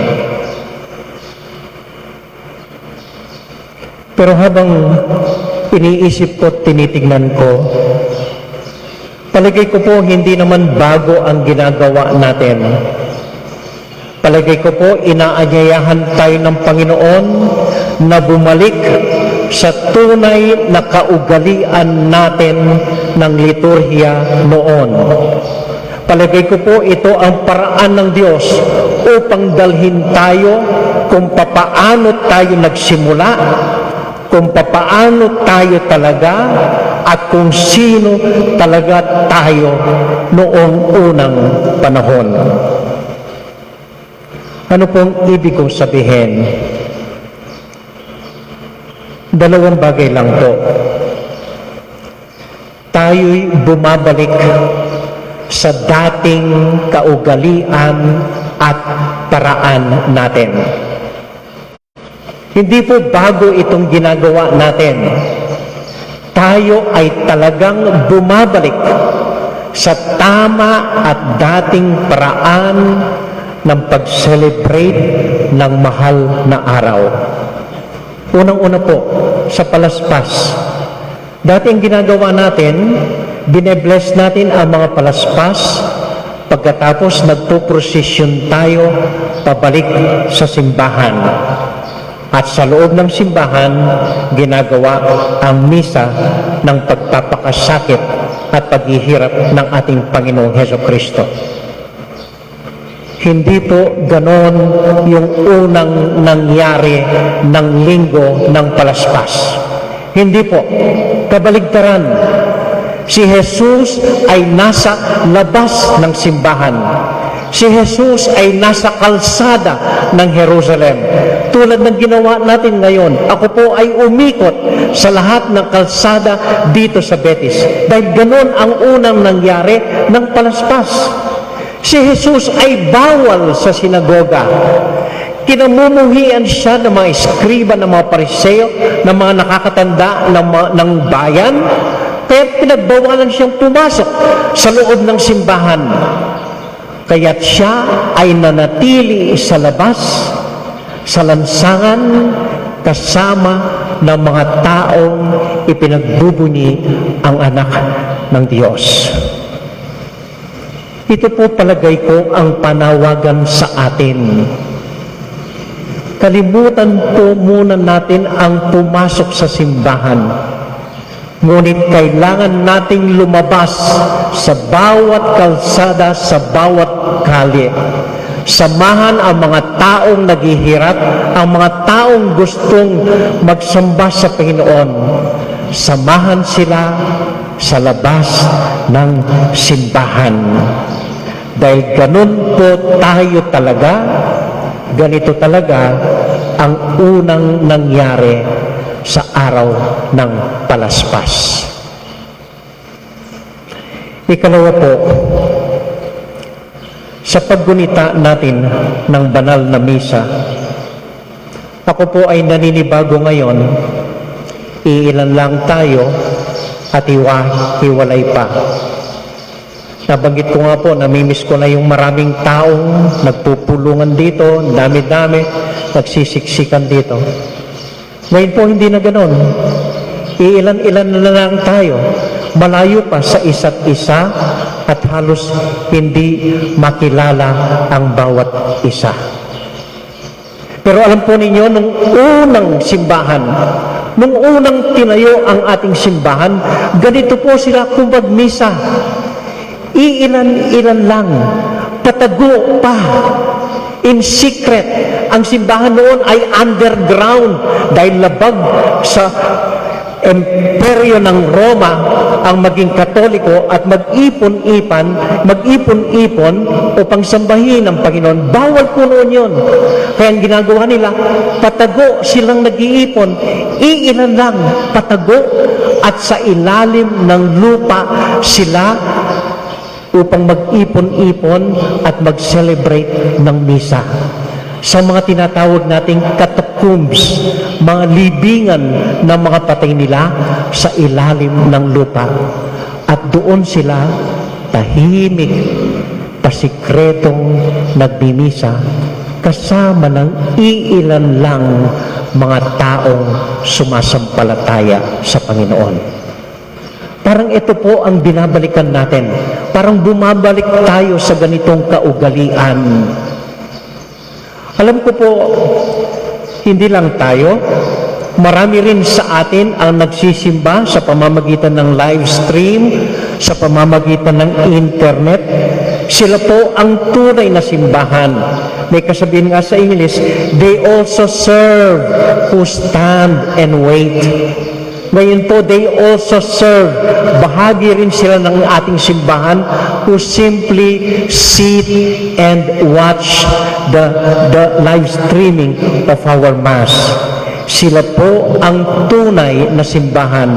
Pero habang iniisip ko at tinitignan ko, palagay ko po hindi naman bago ang ginagawa natin. Palagay ko po inaanyayahan tayo ng Panginoon na bumalik sa tunay na kaugalian natin ng liturhiya noon. Palagay ko po ito ang paraan ng Diyos upang dalhin tayo kung papaano tayo nagsimula, kung papaano tayo talaga, at kung sino talaga tayo noong unang panahon. Ano pong ibig kong sabihin? Dalawang bagay lang po. Tayo'y bumabalik sa dating kaugalian at paraan natin. Hindi po bago itong ginagawa natin. Tayo ay talagang bumabalik sa tama at dating paraan ng pag-celebrate ng mahal na araw. Unang-una po, sa palaspas. Dati ang ginagawa natin, binebless natin ang mga palaspas, pagkatapos nagpo-procession tayo pabalik sa simbahan. At sa loob ng simbahan, ginagawa ang misa ng pagpapakasakit at paghihirap ng ating Panginoong Hesukristo. Hindi po ganon yung unang nangyari ng linggo ng palaspas. Hindi po. Kabaligtaran. Si Jesus ay nasa labas ng simbahan. Si Jesus ay nasa kalsada ng Jerusalem. Tulad ng ginawa natin ngayon, ako po ay umikot sa lahat ng kalsada dito sa Betis. Dahil ganon ang unang nangyari ng palaspas. Si Jesus ay bawal sa sinagoga. Kinamumuhian siya ng mga eskriba, ng mga pariseo, ng mga nakakatanda ng bayan. kaya pinagbawalan siyang pumasok sa loob ng simbahan. Kaya't siya ay nanatili sa labas, sa lansangan, kasama ng mga taong ipinagbubunyi ang anak ng Diyos. Ito po palagay ko ang panawagan sa atin. Kalimutan po muna natin ang pumasok sa simbahan. Ngunit kailangan nating lumabas sa bawat kalsada, sa bawat kalye. Samahan ang mga taong naghihirap, ang mga taong gustong magsamba sa Panginoon. Samahan sila sa labas ng simbahan. Dahil ganun po tayo talaga, ganito talaga ang unang nangyari sa araw ng palaspas. Ikalawa po, sa paggunita natin ng banal na misa, ako po ay naninibago ngayon, iilan lang tayo at hiwalay pa. Nabanggit ko nga po, namimiss ko na yung maraming taong nagpupulungan dito, dami-dami, nagsisiksikan dito. Ngayon po hindi na ganon. Iilan-ilan na lang tayo, malayo pa sa isa't isa at halos hindi makilala ang bawat isa. Pero alam po ninyo, nung unang simbahan, nung unang tinayo ang ating simbahan, ganito po sila kumbagmisa. Iilan-ilan lang, patago pa, in secret. Ang simbahan noon ay underground dahil labag sa imperyo ng Roma ang maging Katoliko at mag-ipon-ipon upang sambahin ang Panginoon. Bawal po noon yun. Kaya ang ginagawa nila, patago silang nag-iipon, iilan lang, patago, at sa ilalim ng lupa sila upang mag-ipon-ipon at mag-celebrate ng misa. Sa mga tinatawag nating catacombs, mga libingan ng mga patay nila sa ilalim ng lupa. At doon sila tahimik, pasikretong nagmimisa kasama ng iilan lang mga taong sumasampalataya sa Panginoon. Parang ito po ang binabalikan natin. Parang bumabalik tayo sa ganitong kaugalian. Alam ko po, hindi lang tayo, marami rin sa atin ang nagsisimba sa pamamagitan ng live stream, sa pamamagitan ng internet. Sila po ang tunay na simbahan. May kasabihin nga sa English, they also serve who stand and wait. Ngayon po, they also serve. Bahagi rin sila ng ating simbahan who simply sit and watch the live streaming of our Mass. Sila po ang tunay na simbahan.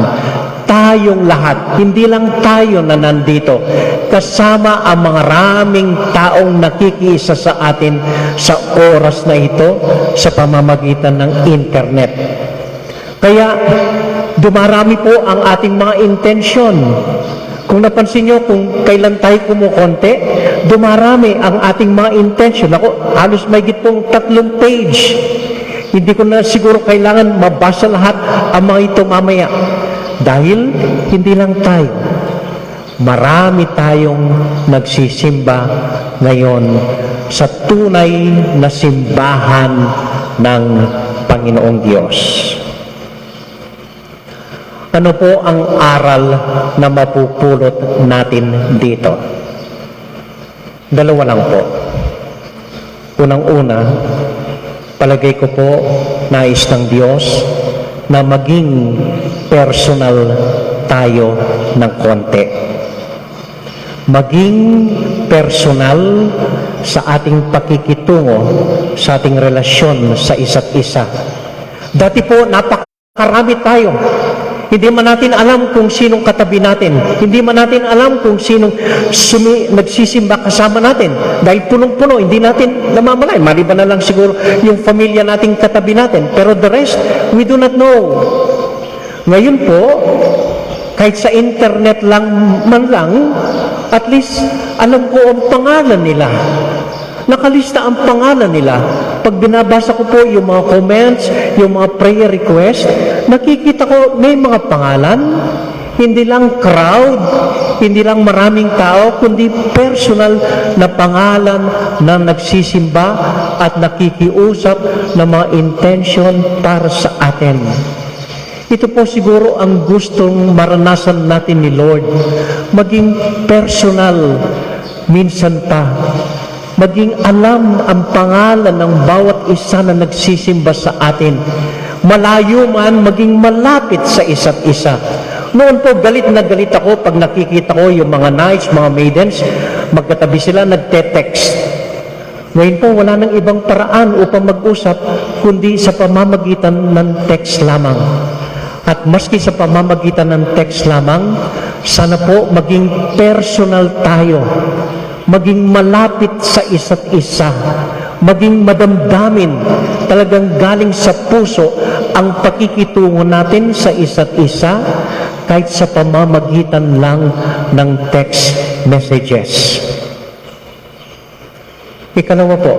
Tayong lahat, hindi lang tayo na nandito, kasama ang mga maraming taong nakikiisa sa atin sa oras na ito sa pamamagitan ng internet. Kaya, dumarami po ang ating mga intensyon. Kung napansin nyo, kung kailan tayo kumukonte, dumarami ang ating mga intensyon. Ako, halos may gitpong 3 page. Hindi ko na siguro kailangan mabasa lahat ang mga ito mamaya. Dahil hindi lang tayo. Marami tayong nagsisimba ngayon sa tunay na simbahan ng Panginoong Diyos. Ano po ang aral na mapupulot natin dito? 2 lang po. Unang-una, palagay ko po, nais ng Diyos na maging personal tayo ng konti. Maging personal sa ating pakikitungo, sa ating relasyon sa isa't isa. Dati po, napakarami tayo. Hindi man natin alam kung sinong katabi natin. Hindi man natin alam kung sinong nagsisimba kasama natin. Dahil punong-puno, hindi natin namamalay. Maliban na lang siguro yung pamilya nating katabi natin. Pero the rest, we do not know. Ngayon po, Kahit sa internet lang man lang, at least alam ko ang pangalan nila. Nakalista ang pangalan nila. Pag binabasa ko po yung mga comments, yung mga prayer request, nakikita ko may mga pangalan. Hindi lang crowd, hindi lang maraming tao, kundi personal na pangalan na nagsisimba at nakikiusap na mga intention para sa atin. Ito po siguro ang gustong maranasan natin ni Lord. Maging personal, minsan pa. Maging alam ang pangalan ng bawat isa na nagsisimba sa atin. Malayo man, maging malapit sa isa't isa. Noon po, galit na galit ako pag nakikita ko yung mga knights, mga maidens, magkatabi sila, nagte-text. Ngayon po, wala nang ibang paraan upang mag-usap, kundi sa pamamagitan ng text lamang. At maski sa pamamagitan ng text lamang, sana po maging personal tayo, maging malapit sa isa't isa, maging madamdamin, talagang galing sa puso ang pakikitungo natin sa isa't isa, kahit sa pamamagitan lang ng text messages. Ikalawa po,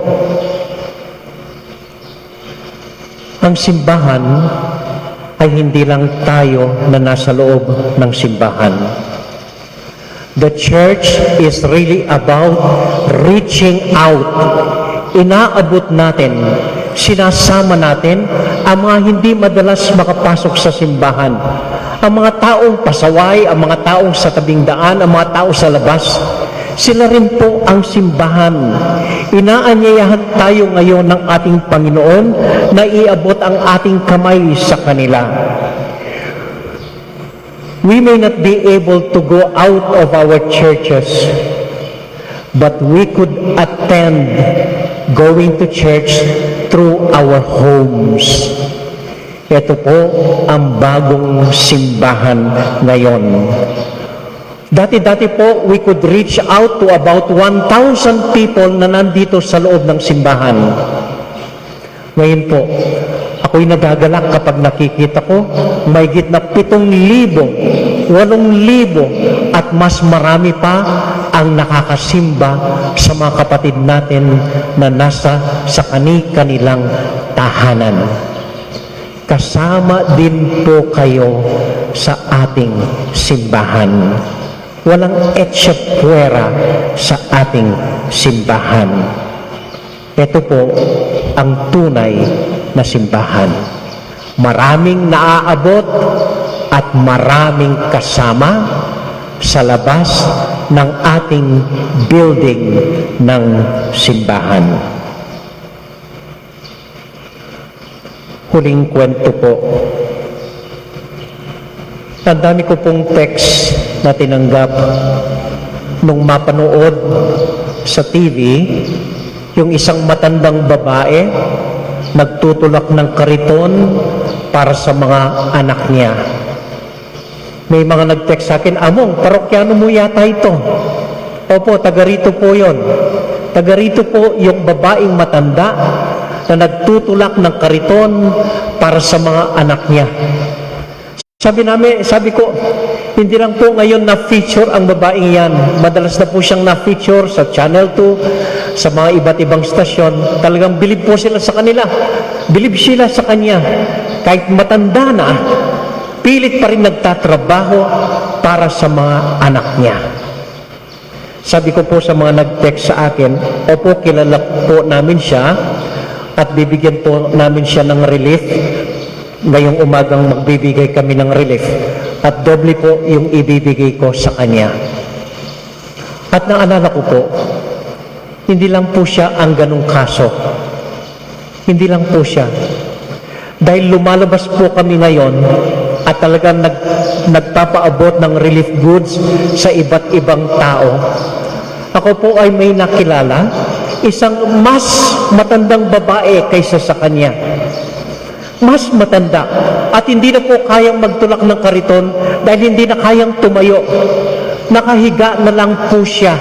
ang simbahan ay hindi lang tayo na nasa loob ng simbahan. The church is really about reaching out. Inaabot natin, sinasama natin ang mga hindi madalas makapasok sa simbahan. Ang mga taong pasaway, ang mga taong sa tabing daan, ang mga tao sa labas, sila rin po ang simbahan. Inaanyayahan tayo ngayon ng ating Panginoon na iabot ang ating kamay sa kanila. We may not be able to go out of our churches, but we could attend going to church through our homes. Ito po ang bagong simbahan ngayon. Dati-dati po, we could reach out to about 1,000 people na nandito sa loob ng simbahan. Ngayon po, ako'y nagagalak kapag nakikita ko, mahigit na 7,000, 8,000 at mas marami pa ang nakakasimba sa mga kapatid natin na nasa sa kani-kanilang tahanan. Kasama din po kayo sa ating simbahan. Walang etsyapwera sa ating simbahan. Ito po ang tunay na simbahan. Maraming naaabot at maraming kasama sa labas ng ating building ng simbahan. Huling kwento po. Ang dami ko pong text na tinanggap nung mapanood sa TV yung isang matandang babae nagtutulak ng kariton para sa mga anak niya. May mga nag-text sa akin, "Among, parokyano mo yata ito." Opo, taga rito po yun. Taga rito po yung babaeng matanda na nagtutulak ng kariton para sa mga anak niya. Sabi ko, hindi lang po ngayon na-feature ang babaeng yan. Madalas na po siyang na-feature sa Channel 2, sa mga iba't ibang stasyon. Talagang bilib po sila sa kanila. Bilib sila sa kanya. Kahit matanda na, pilit pa rin nagtatrabaho para sa mga anak niya. Sabi ko po sa mga nag-text sa akin, opo, kilala po namin siya at bibigyan po namin siya ng relief. Ngayong umagang magbibigay kami ng relief at doble po yung ibibigay ko sa kanya. At naalala ko po, hindi lang po siya ang ganong kaso. Hindi lang po siya. Dahil lumalabas po kami ngayon at talagang nagpapaabot ng relief goods sa iba't ibang tao. Ako po ay may nakilala, isang mas matandang babae kaysa sa kanya. Mas matanda at hindi na po kayang magtulak ng kariton dahil hindi na kayang tumayo. Nakahiga na lang po siya.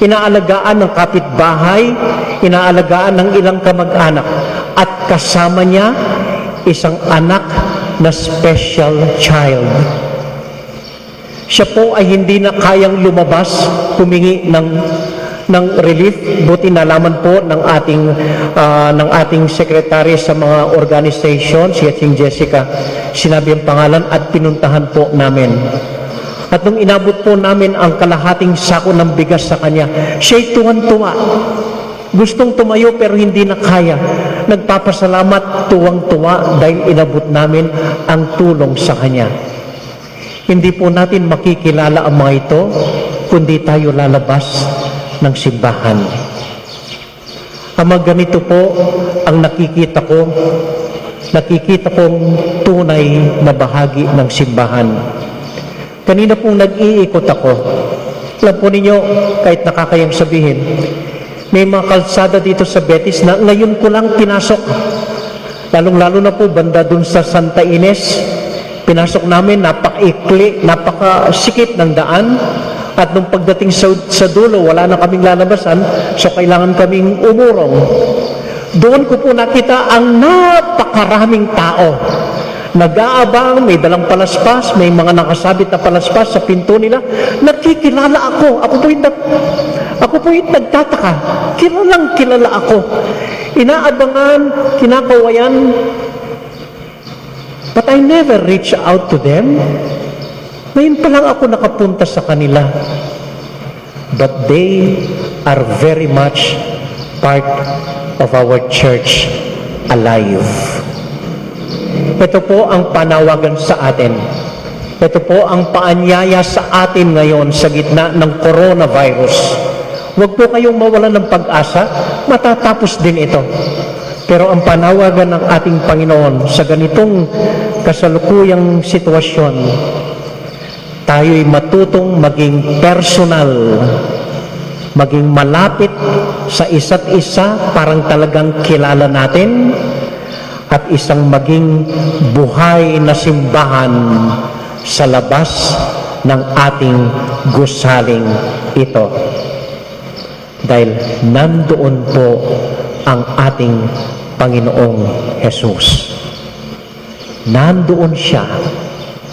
Inaalagaan ng kapitbahay, inaalagaan ng ilang kamag-anak at kasama niya isang anak na special child. Siya po ay hindi na kayang lumabas, humingi ng relief. Buti nalaman po ng ating secretary sa mga organization, si Jessica, sinabi ang pangalan at pinuntahan po namin. At nung inabot po namin ang kalahating sako ng bigas sa kanya, siya'y tuwan-tuwa. Gustong tumayo pero hindi na kaya. Nagpapasalamat, tuwang-tuwa dahil inabot namin ang tulong sa kanya. Hindi po natin makikilala ang mga ito kundi tayo lalabas ng simbahan. Ang mga ganito po ang nakikita kong tunay na bahagi ng simbahan. Kanina pong nag-iikot ako. Alam po ninyo, kahit nakakayang sabihin, may mga kalsada dito sa Betis na ngayon ko lang pinasok. Lalong-lalo na po banda dun sa Santa Ines. Pinasok namin, napaka-ikli, napaka-sikip ng daan. At nung pagdating sa dulo, wala na kaming lalabasan, so kailangan kaming umurong. Doon ko po nakita ang napakaraming tao. Nag-aabang, may dalang palaspas, may mga nakasabit na palaspas sa pinto nila. Nakikilala ako. Ako po yung nagtataka. Kilalang kilala ako. Inaabangan, kinakawayan. But I never reach out to them. Ngayon pa lang ako nakapunta sa kanila. But they are very much part of our church alive. Ito po ang panawagan sa atin. Ito po ang paanyaya sa atin ngayon sa gitna ng coronavirus. Huwag po kayong mawalan ng pag-asa, matatapos din ito. Pero ang panawagan ng ating Panginoon sa ganitong kasalukuyang sitwasyon, tayo'y matutong maging personal, maging malapit sa isa't isa, parang talagang kilala natin, at isang maging buhay na simbahan sa labas ng ating gusaling ito. Dahil nandoon po ang ating Panginoong Jesus. Nandoon siya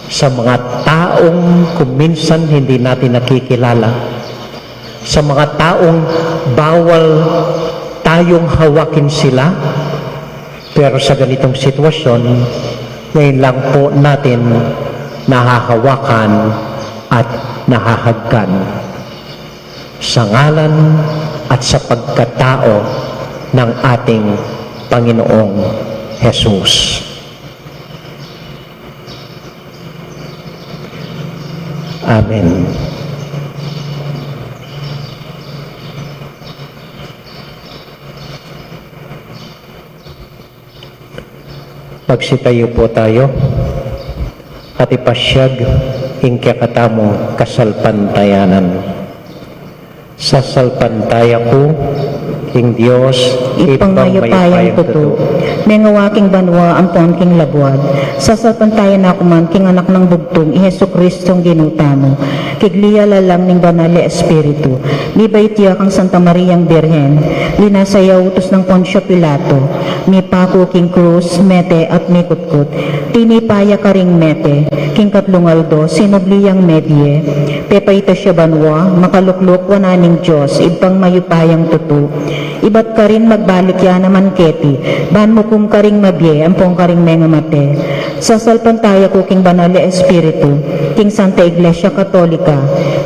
sa mga taong kuminsan hindi natin nakikilala, sa mga taong bawal tayong hawakin sila, pero sa ganitong sitwasyon, ngayon lang po natin nahahawakan at nahahagkan. Sa ngalan at sa pagkatao ng ating Panginoong Jesus. Amen. Magsitayo po tayo at ipasyag ingkakatamo kasalpantayanan. Sasalpantaya ko, king Diyos, Ipangmayapayang tuto, may ngawaking banwa ang tuan king labuad. Sasalpantayan ako man king anak ng bugtong, Iheso Kristong ginutamo. Kigliya lalang ning banali espiritu. Libay tiya kang Santa Mariang Birhen, linasaya utos ng Poncio Pilato. Mi pako king krus, mete at mikutkut. Tinipaya ka ring mete, king katlungaldo, sinubliyang medye. Pepayta siya banwa, makalukluk wananing Diyos, ibang mayupayang tuto. Ibat ka rin magbalik yan naman keti, ban mo kung karing mabye, ampong karing menga mate. Sasalpantaya ko king banali espiritu, king Santa Iglesia Katolika,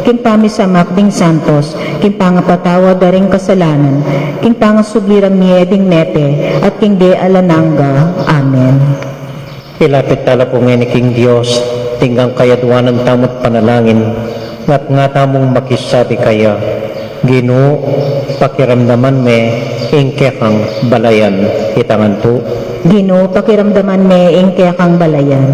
king pamisamak ding santos, king pangapatawa daring kasalanan, king pangasubliran mieding mete, at king de alananga. Amen. Ilapit tala po ngayon king Diyos, tinggang kayaduanan tamot panalangin, ngat nga tamong makisabi kaya, Ginoo, pakiramdaman me, ingke kang balayan, itangan po. Ginoo, pakiramdaman me, ingke kang balayan.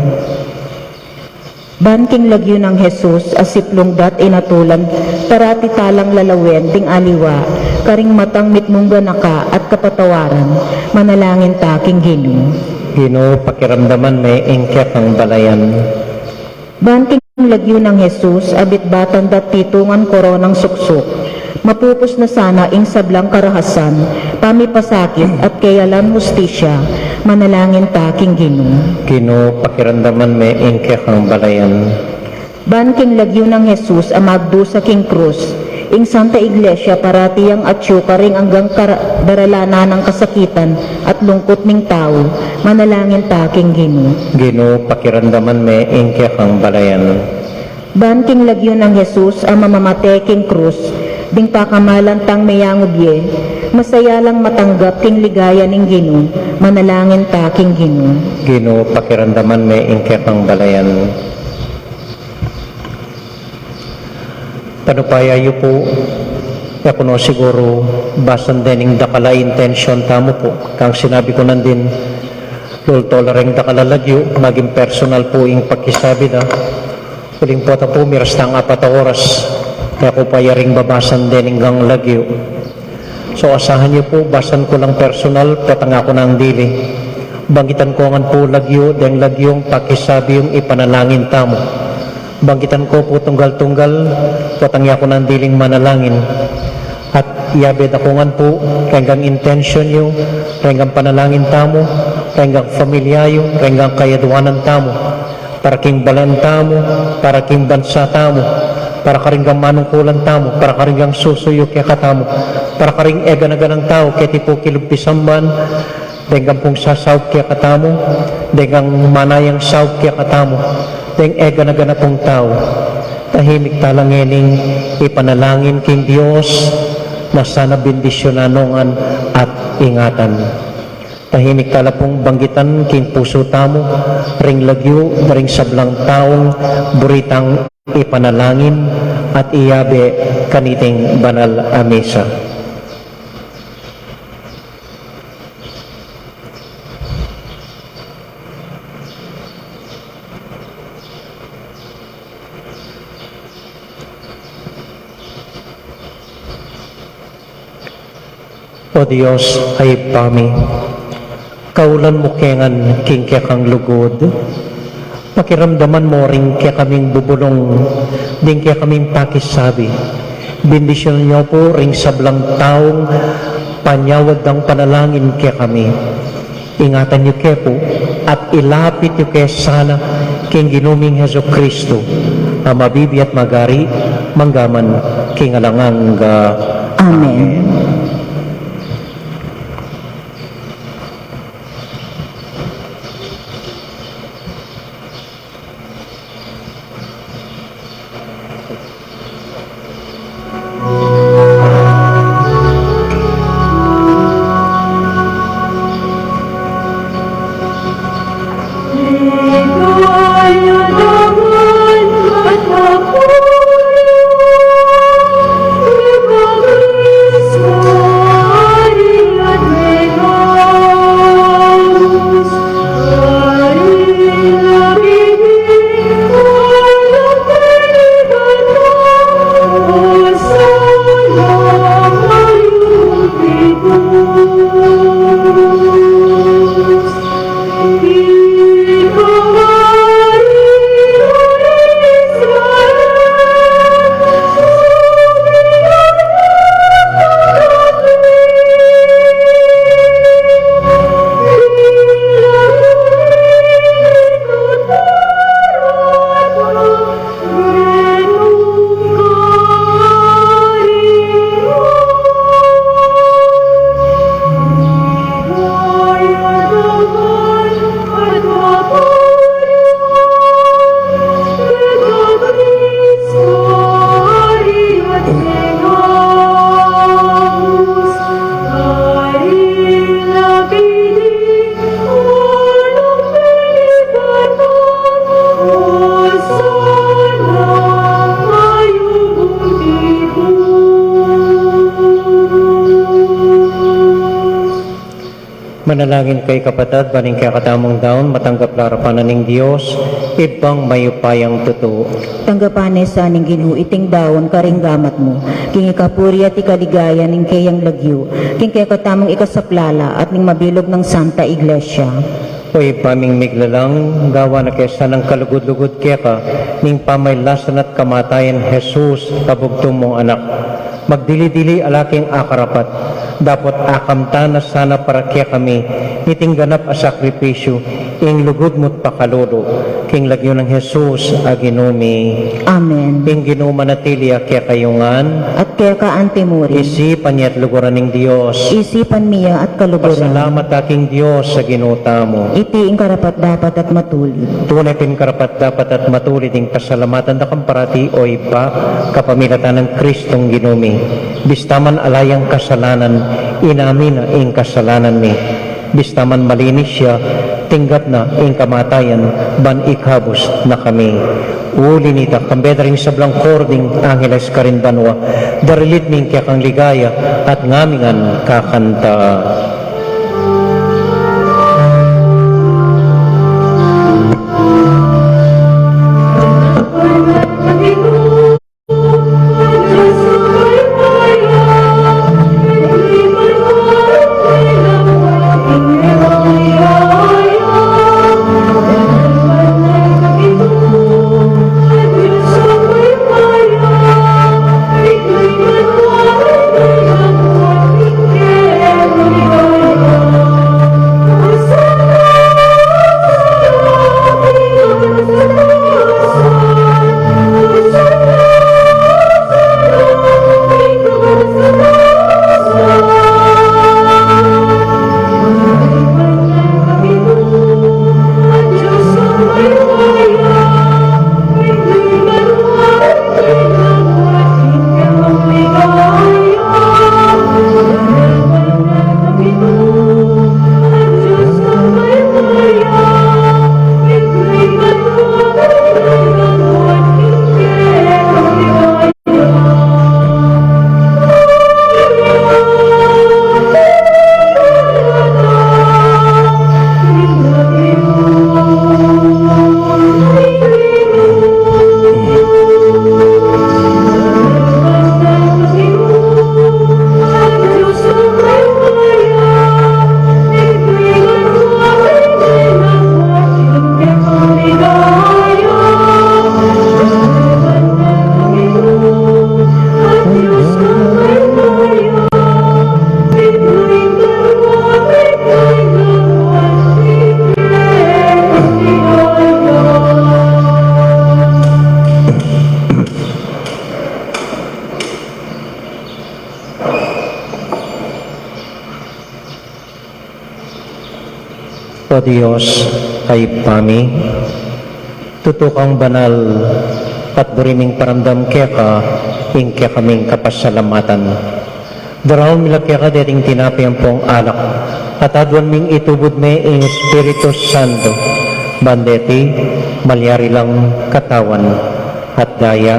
Banking lagyo ng Jesus, asiplongdat inatulan, tarati talang lalawen, ding aliwa, karing matang mitmungga naka at kapatawaran, manalangin taking Ginoo. Ginoo, pakiramdaman me, ingke kang balayan. Banting lagyo ng Jesus, abit batan dat titungan koronang suksok, mapupos na sana ing sablang karahasan, pamipasakit at kayalan hustisya, manalangin taking Ginoo. Ginoo, pakiramdaman me, ingke kang balayan. Ban king lagyo ng Jesus amagdo sa king krus, ing Santa Iglesia paratiyang atyo karing hanggang daralana ng kasakitan at lungkot ning tao, manalangin ta king Ginoo. Ginoo, pakiramdaman me ing kang balayan. Ban king lagyo ng Jesus ang mamamate king krus, ding pakamalan tang mayangubye, masaya lang matanggap king ligaya ning Ginoo, manalangin ta king Ginoo. Ginoo, pakiramdaman me ing kang balayan. Panupayayo po, ako no siguro, basan din yung dakala intention tamo po. Kang sinabi ko nandin, lultolareng dakala lagyo, maging personal po yung pagkisabi na. Huling po ta po, miras na ang 4 oras, kaya ko payaring babasan din yung lagyo. So asahan niyo po, basan ko lang personal, patang ako ng dili. Banggitan ko nga po lagyo, den lagyong pakisabi yung ipanalangin tamo. Banggitan ko po tunggal-tunggal, patangya ko ng diling manalangin. At iabed ako nga po, renggang intention nyo, renggang panalangin tamo, renggang familiayo, renggang kayaduanan tamo, para king balan tamo, para king bansa tamo, para karinggang manungkulan tamo, para karinggang susuyo kaya katamo, para karing egan-aganang tao, kaya tipo kilumpisamban, renggang pong sasaw kaya katamo, renggang manayang saw kaya katamo, deng ega-nagana pong tao, tahimik talangining ipanalangin king Diyos na sana bendisyonanon at ingatan. Tahimik tala pong banggitan king puso tamo, ring lagyo, ring sablang taong buritang ipanalangin at iyabe kaniting banal a mesa. O Diyos ay pami, kaulan mo kengan king kaya kang lugod, pakiramdaman mo ring kaya kaming bubulong, din kaya kaming pakisabi, bendisyon niyo po ring sablang taong panyawad ng panalangin kaya kami, ingatan niyo kaya po, at ilapit niyo kaya sana king ginuming Heso Kristo, ang mabibi at magari, manggaman king alangang Amen. Manalangin kay kapatid, baning kaya katamang daon, matanggap larapan ng Diyos, ibang mayupayang totoo. Tanggapane sa ning Ginoo iting dawon karing gamat mo, king ikapuri at ikaligaya ning kayang lagyo, king kaya katamang ikasaplala at ning mabilog ng Santa Iglesia. Oy paming miglalang, gawa na kesa ng kalugod-lugod kaya ka, ning pamaylasan at kamatayan Jesus, kabugtong mong anak. magdili-dili alaking akarapat, dapat akamta na sana para kaya kami, iting ganap a sakripisyo, ing lugod mo't pakalolo, king lagyo ng Jesus aginumi, Amen. ing ginuma na tilia kaya kayungan, At kaya ka antemuri, isipan niya at luguran ng Diyos, isipan miya at kaluguran. pasalamat aking Diyos sa ginuta mo. Iti ing karapat dapat at matulid. Tunay pin karapat dapat at matulid ing pasalamatan da kamparati o iba kapamilatan ng Kristong ginumi. Bistaman alayang kasalanan, inamin na ing kasalanan mi. Bistaman malinis siya, tinggap na ing kamatayan, ban ikhabos na kami. Uli nita, kambeda rin sa blangkording Angeles Karinbanwa, darilit ming kaya kang ligaya at ngamingan kakanta. O Diyos, ay pami, tutukang banal, patburiming paramdam kaya ka, ing kaya kaming kapasalamatan. Daraw mila kaya ka dating tinapiyang pong alak, at adwan ming itubod me ing Espiritu Santo, bandeti, malyari lang katawan, at daya,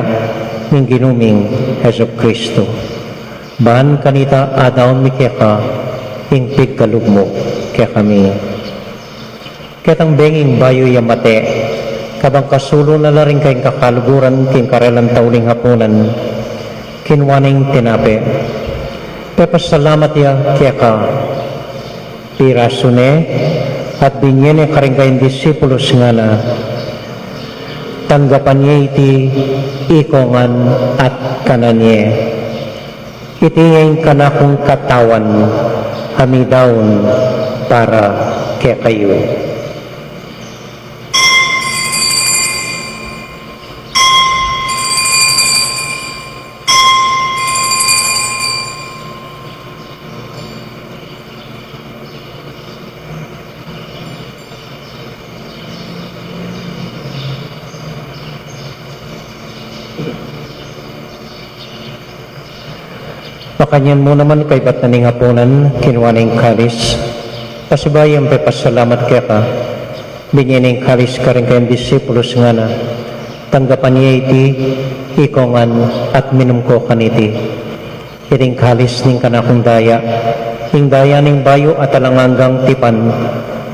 ning ginuming Heso Kristo. Ban kanita adaw mi kaya ka, ing pigkalugmo kaya kami. Ketang benging bayo yamate, kabang kasulo na laring kayong kakaluguran king karelan tauling hapunan, kinwaning tinape. Pepasalamat ya kaya ka, pirasune, at binyene karing kayong disipulos nga na, tanggapan niya iti ikongan at kananye. Iti yung kanakong katawan, hamidaon para kaya kayo. Makanyan mo naman kay ba't naning hapunan, kinwaning kalis. Pasibayang pepasalamat kaya ka, binyaning kalis ka rin kayong disipulos nga na, tanggapan niya iti, ikongan at minum ko kaniti. Iting kalis ning kanakong daya, ing daya ning bayo at alanganggang tipan,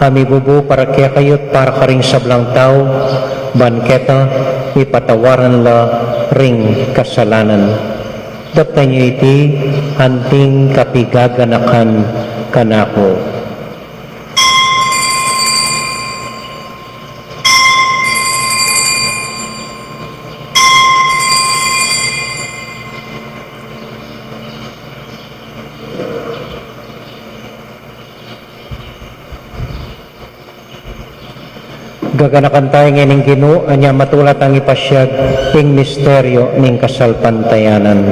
kami bubu para kaya kayo't para ka ring sablang tao, banketa, ipatawaran la ring kasalanan. Dapta niyo iti anting kapigaganakan kanako. Gaganakan tayo ngayon Ginoo, anya matulat ang ipasyag ing misteryo ning kasalpantayanan.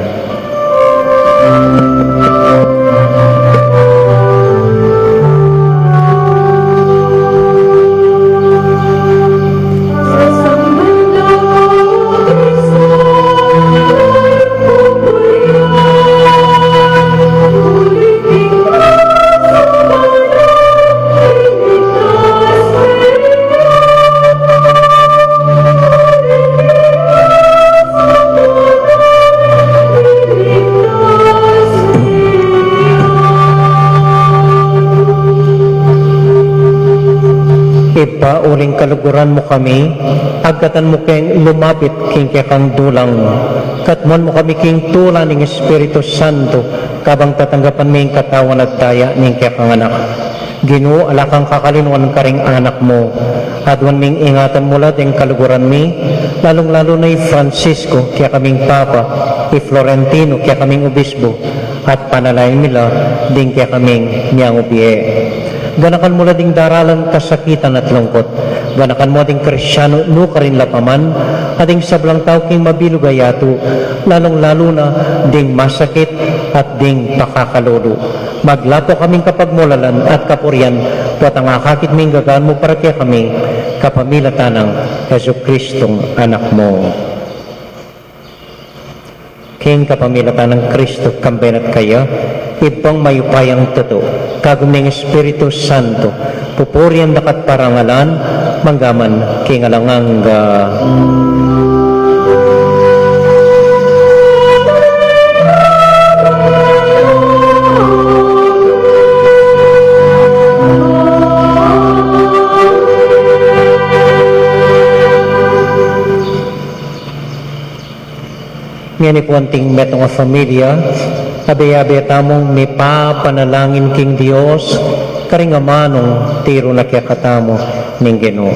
Ipauling kaluguran mo kami, agatan mo keng lumapit king kang dulang. Katmon mo kami king tula ning Espiritu Santo, kabang tatanggapan mo yung katawan at daya ning kang anak. Ginoo, alakang kakalinuan ka ring anak mo. Adwan ming ingatan mo lahat yung kaluguran mi, lalong-lalo na Francisco, kaya kaming Papa, Florentino, kaya kaming Obispo, at panalain nila, din kaya kaming niyang ubiye. Ganakan mo ding daralan kasakitan at lungkot. Ganakan mo ding Kristyano no karin lapaman, ating sablang tao king mabilugayato, lalong-lalo na ding masakit at ding pakakalolo. Maglato kaming kapagmulalan at kapurian, puwat ang akakit ming gagaan mo para kaya kami, kapamilatan ng Yesu Kristong anak mo. King kapamilatan ng Kristo, kambayan at kaya, ibang mayupayang totoo, kagum ng Espiritu Santo, pupurian dakat parangalan, manggaman, king alanganga. Ngayon po anting metong familia, abe-abe tamong may papanalangin king Dios, karingamanong tiro na kaya katamo ning Ginoo.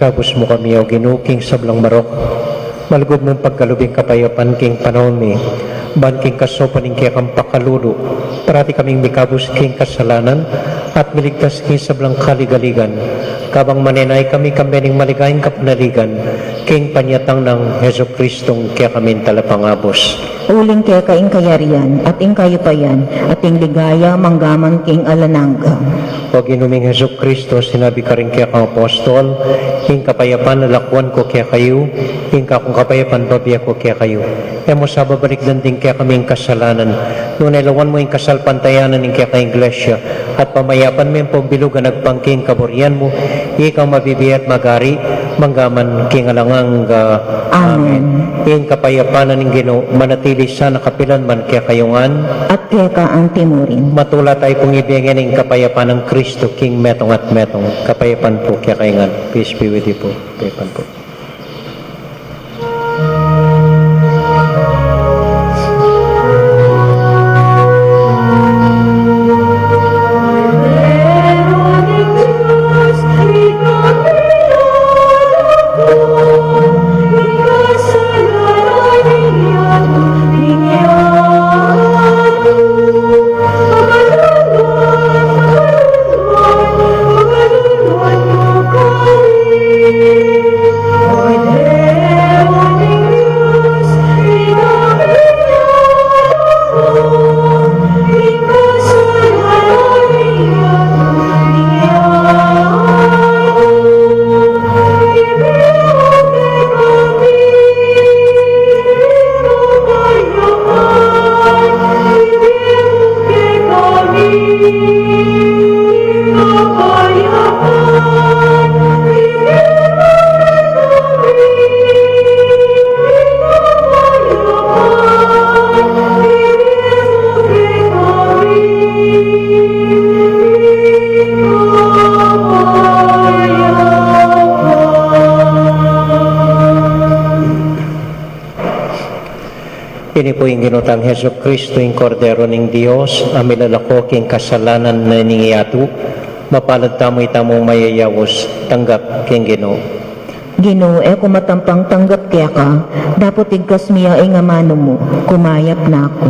Ikabos mo kami o ginuking sablang marok, malugod mong pagkalubing kapayapan king panahon mi, ban king kasopan king kaya kang pakalulo, parati kaming mikabos king kasalanan, at miligtas king sablang kaligaligan, kabang manenay kami kambening maligayang kapanaligan, king panyatang ng Heso Kristong kaya kami talapangabos. Uling kaya kaing kayarian at ing kayupayan at ing ligaya manggaman king alanangga. O ginuming Heso Kristo, sinabi ka rin kaya kang apostol, king kapayapan nalakwan ko kaya kayo, king kakong kapayapan babiya ko kaya kayo. E mo sa babalik din kaya kaming kasalanan, nung nailawan mo yung kasalpantayanan ng kaya ka iglesia, at pamayapan mo yung pambilugan nagpangking kaburian mo, ikaw mabibiyat magari, manggaman king alangang Amen. Ing kapayapanan ng Ginoo, manatili sa nakapilan man kaya kayungan, At kaya ka ang timurin. matula tayo pong ibigyan ng kapayapaan ng Kristo, King Metong at Metong. Kapayapan po kaya kayungan. Peace be with you po. Kapayapan po. Kini po yung ginutang Heso Kristo, yung kordero ng Diyos, amilalako king kasalanan na ningiyatu, mapalad tamo'y tamong mayayawos, tanggap king Ginoo. Ginoo, kumatampang tanggap kaya ka, dapat igkas miya ay nga mano mo, kumayap na ako.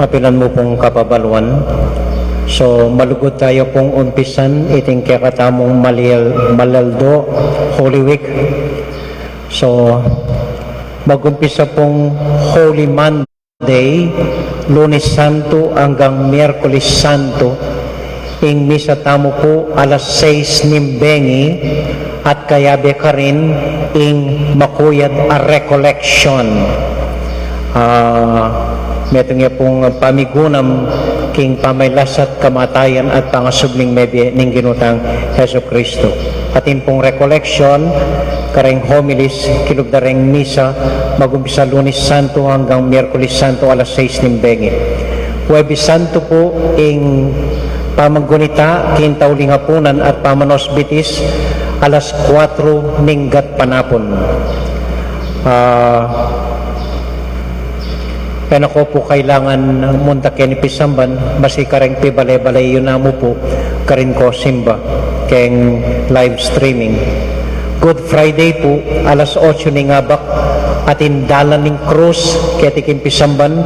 Mapilan mo pong kapabaluan. So, malugod tayo pong umpisan iting kakatamong Malaldo Holy Week. So, mag-umpisa pong Holy Monday, Lunes Santo hanggang Miyerkules Santo. Ing misa tamo po alas 6 nimbengi at kayabe ka rin ing makuyad a recollection. Metong pong pamigunam king pamaylasat kamatayan at pangasubling mebi ning ginutang Heso Kristo. Atin pong recollection, kareng homilis, kilugdareng misa, magumpisa Lunes Santo hanggang Miyerkules Santo alas 6 nimbengi. Huwebes Santo po ing pamaggunita, kintauling hapunan at pamanosbitis alas 4 ninggat panapon. Kaya ko po kailangan munta kini pisamban, basi kareng pibalay-balay yun na mo po, karin ko simba, keng live streaming. Good Friday po, alas 8 ning abak, atin dalan ning krus, kaya tikim pisamban,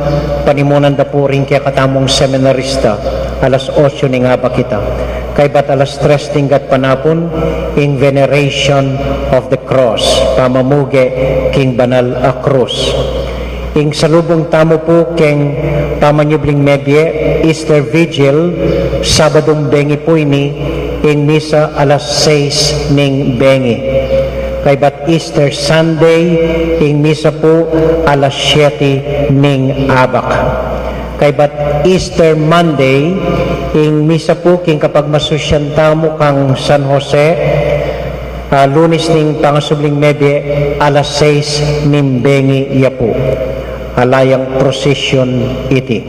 panimunan da po rin kaya katamong seminarista, alas 8 ning abak kita. Kay bat alas 3 tinggat panapon, in veneration of the cross, pamamuge king banal a krus. Ing salubong tamo po keng pamanyubling medye, Easter Vigil, Sabadong bengi po ini, ing misa alas 6 ning bengi. Kay bat Easter Sunday, ing misa po alas 7 ning abak. Kay bat Easter Monday, ing misa po king kapag masusyan tamo kang San Jose, Lunes ning pangasubling medye, alas 6 ning bengi iya po. Alayang procession iti.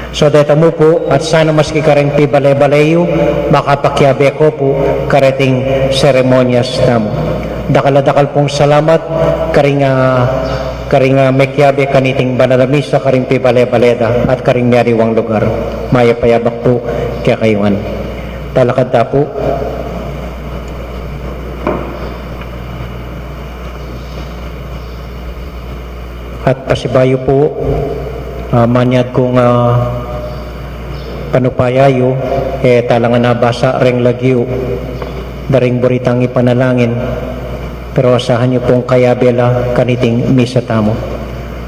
So dito mo po, at sana maski kareng pibalay-balayo, makapakyabe ko po karating seremonyas tamo. Dakal-dakal pong salamat, karing mekyabe kaniting banalamisa, karing pibalay-baleda, at karing miyariwang lugar. Maya payabak po kaya kayuan. Talakad ta po. At pasibayo po, manyad kong panupayayo, talangan nabasa ring lagyo, daring buritang ipanalangin, pero asahan niyo pong kayabela kaniting misa tamo.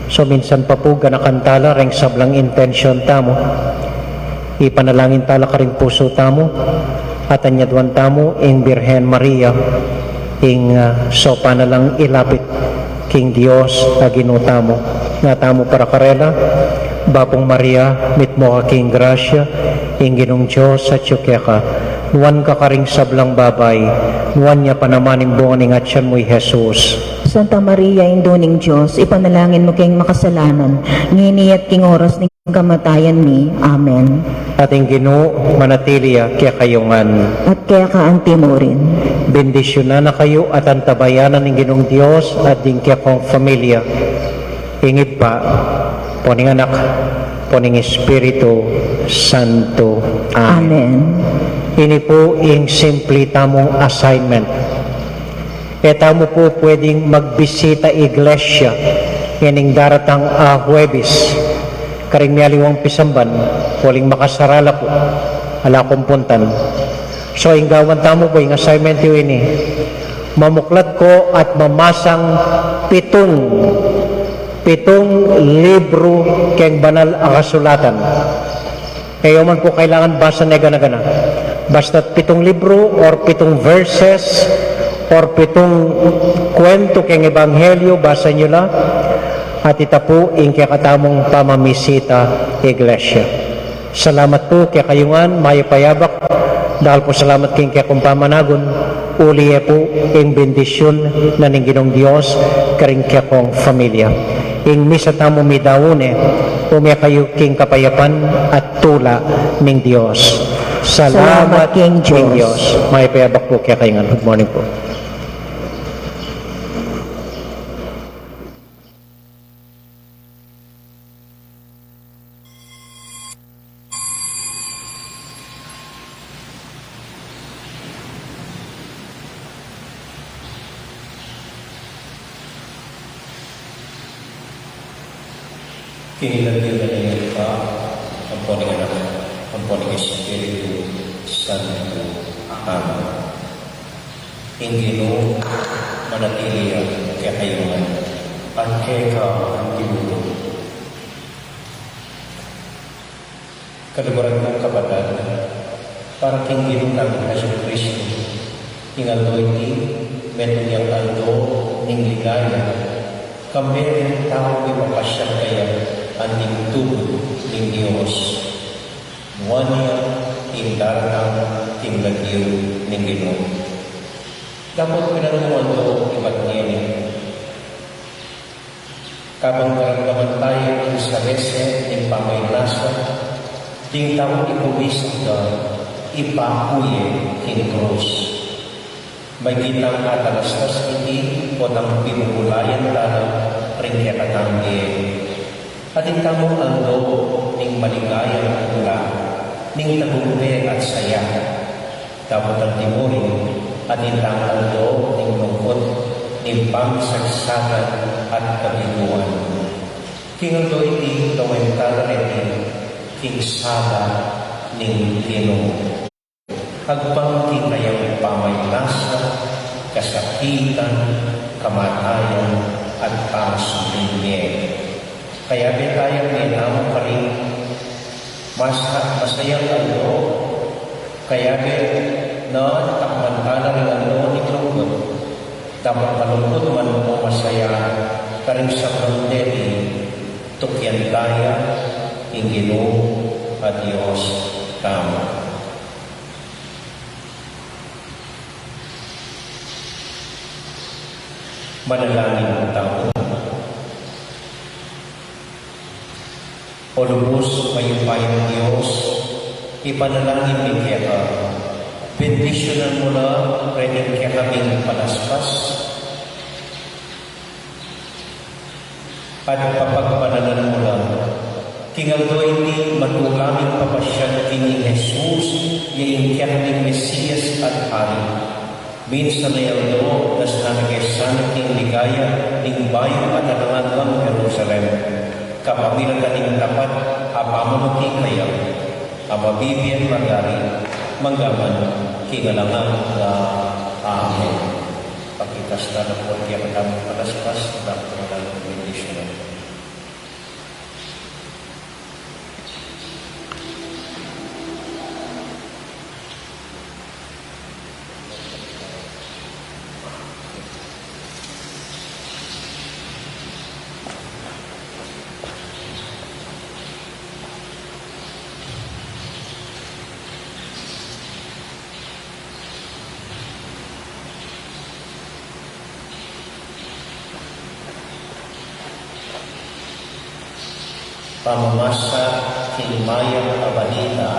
So minsan pa po ganakantala ring sablang intention tamo, ipanalangin tala ka ring puso tamo, at anyadwan tamo ing Birhen Maria, ing sopa na lang ilapit king Dios na ginutamo nga tamo para karela Bapong Maria mitmo ka king grasya ing Ginong Diyos sa tiyukeka nuwan ka karing sablang babay nuwan niya panamaning bunga ning atyan mo'y Jesus. Santa Maria, Induning Diyos, ipanalangin mo kayong makasalanan, ngini at king oras ng kamatayan ni. Amen. Ating Ginoo manatiliya kaya kayungan At kaya kaanti mo rin. bendisyonan na kayo at antabayanan ng Ginong Diyos at din kaya kong familia ingib pa poning anak poning Espiritu Santo. Amen. Ini po ing simple tamong assignment. Tamo po pwedeng magbisita iglesia yaning daratang Huwebes karing mialiwang pisamban huling makasarala po ala kumpuntan. So inggawan tamo po yung assignment yun ini mamuklat ko at mamasang pitong libro keng banal ang kasulatan. Kaya man po kailangan basa na gana-gana. Basta 7 libro or 7 verses or 7 kwento keng ebanghelyo, basa nyo lang. At ita po ing katamong pamamisita iglesia. Salamat po kaya kayungan, maya payabak. Dahil po salamat king kaya kong pamanagon. Uli po ing bendisyon na ning Ginong Diyos karing kaya kong familia. Ing misa tamo midawone, umya kayo king kapayapan at tula ning Diyos. Salamat king Diyos. Maya payabak po kaya kayungan. Good morning po. Kinilagyan na niya pa Ampuning Anak, Ampuning Espiritu Santo. Amen. Ingino manatili ang kakayungan at kaya ang tinuto. Kaluguran ng kapatid, para kinggino namin na siya Kristo, ingaldo iti, metong yung aldo, ning ligaya, kami ang tao ay mapasyak kaya ang tingtubod ng Diyos. Nuwan niya, tindaratang tinglagyo ng Ginoo. Dapat pinanungan do iba't niya niya. Kabang karamdaman tayo sa rese ng pamaylasa, ting tao ikumisip na ipakuye king krus. May kitang atalastas hindi o nang pinugulayan tanang ringyata ng at itamo ang loob ng maligayang mula, ng tagumpay at saya. Dapat ang timurin at itang ang loob ng lungkot, ng pangsagsagan at kabinuan. Kingundo iti tawentala rin, king saba ng Ginoo. Agpang kinayang pamaylasa, kasakitan, kamatayan, at pangsulinyeg. Kaya betayang ninamo pa rin masayang ano, kaya na takmantala rin ano ni Klungkot. Dapat malungkot man mo masaya ka rin sa fronteri, tukyan daya, Ginoo at Diyos tama. Manalangin ang tao. O lubos mayupayang Diyos, ipanalangin bigyan ka. Bendisyonan mo na renin kaya kaming palaspas at papagpanalan mo na kingaldo hindi matulamin papasyan kini Jesus yain kaya kaming Mesiyas at Hari. Minsan na yung do na sinanagasan king ligaya ning bayo at alangan ng Jerusalem. Kapabilang kaning tapat, apamunuti kayo, amabibiyan magari, manggaman, kingalangan na amen. Pagkitas na ng po, kaya matamang palaspas, dapat na lang ng bendisyon. Pamamasa kinmayang kabalita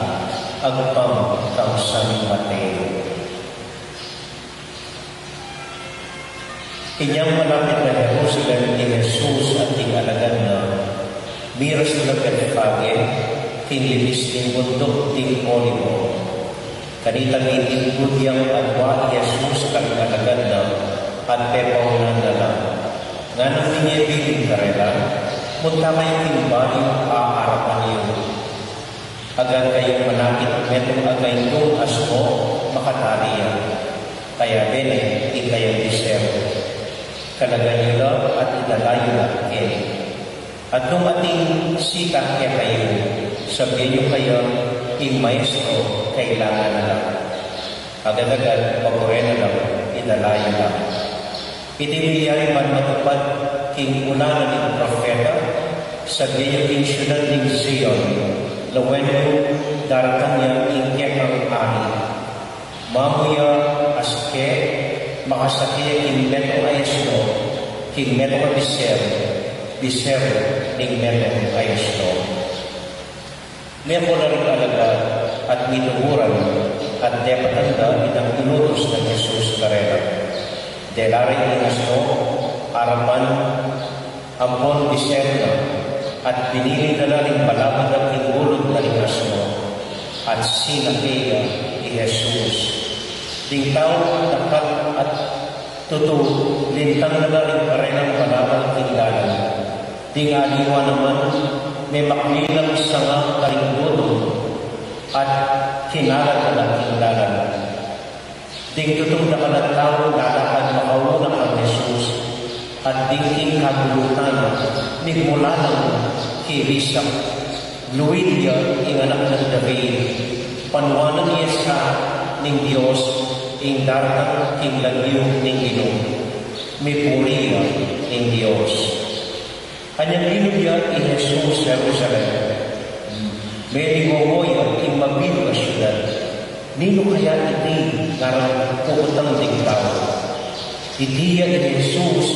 agpam kang San Mateo. Inyang malapit na Jerusalem ni Jesus at tingalagad na miras na Betfage, tinlibis ng bundok ng Olivo. Kanitang itinbud yang adwa Jesus kang alagad na at pepaw na nalang. Nga nang ninyebiling karela, munta kayo kinbayo aarapan niyo. Agad kayong manakit metong agay nung asmo makatariya. Kaya bene, ikayang disero. Kalagan niyo lang at idalayo lang kayo. At nung ating sikat kaya kayo, sabihin niyo kayo, maestro, kailangan na lang. Agad-agad, mapure na lang, idalayo lang. Itiniyari man matupad king unanan ng profeta sa diyo king syudad ng Zion, lawendo daratan niya ingkek ang ani. Mamuya aske, makasakya king meto ayasno, king meto biser ning meto ayasno. Meto na rin alagad at minuhuran at depatanda itang inutos ng Jesus karera. Delari inasno, arapan, ampon diserna, at pinili na rin palabad ang ingulod na inasno, at sinakaya ni Jesus. Ding tao dapat at tutu, lintang na rin parenang palabad ang inglalan. Ding aliwa naman, may maklilang sanga karinggoto at kinalan na kinalan. Ding tutong na kanatao lalakad makauna kang Jesus at dingking kabulutan migmula ng kirisak. Luwidya ing anak ng David, panuanan niya sa ning Diyos ing daratang king lagyo ning Ginoo. May puriya ing Diyos. Kanyang linubya ing Jesus sa Jerusalem. May lingongoya ing mabilo na syudad. Nino kaya iti karang pukutang digtaw. Itiya ing Jesus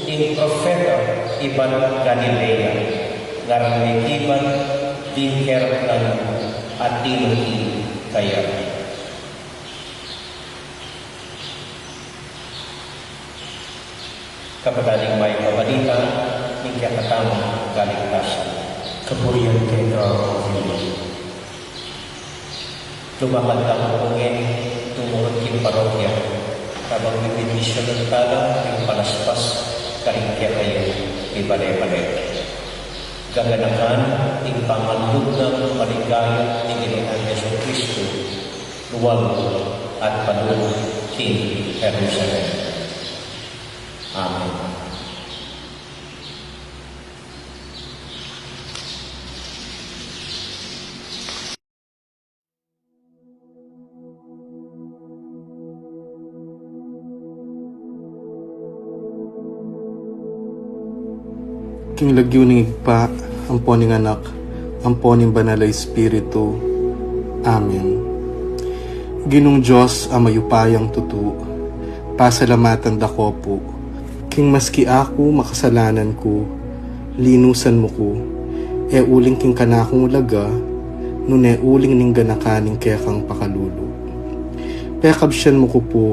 ing profeta iban Galilea. Ngarang may kiban din keratan at tinuti kaya. Kapadaling may pabalita, ng kakatang kaligtasan. Kapuriyan kay Kaawili. Lumakad ang pungin, tumurot king parokya, habang bibinisyo ng talang, yung palaspas, karingkya kayo, ibale-bale. Gaganakan, ing pangalog ng maligaya ni Ginoong Yesu Kristo, luwag at padulong king Jerusalem. Amen. King lagyo ning igpa, ampo ning anak, ampo ning banal a Espiritu. Amen. Ginong Diyos amayupayang tutu, pasalamatan dako po. King maski ako makasalanan ko, linusan mo ko, e uling king kanakong ulaga, nune uling ning ganakaning kekang pakalulu. Pekabsyan mo ko po,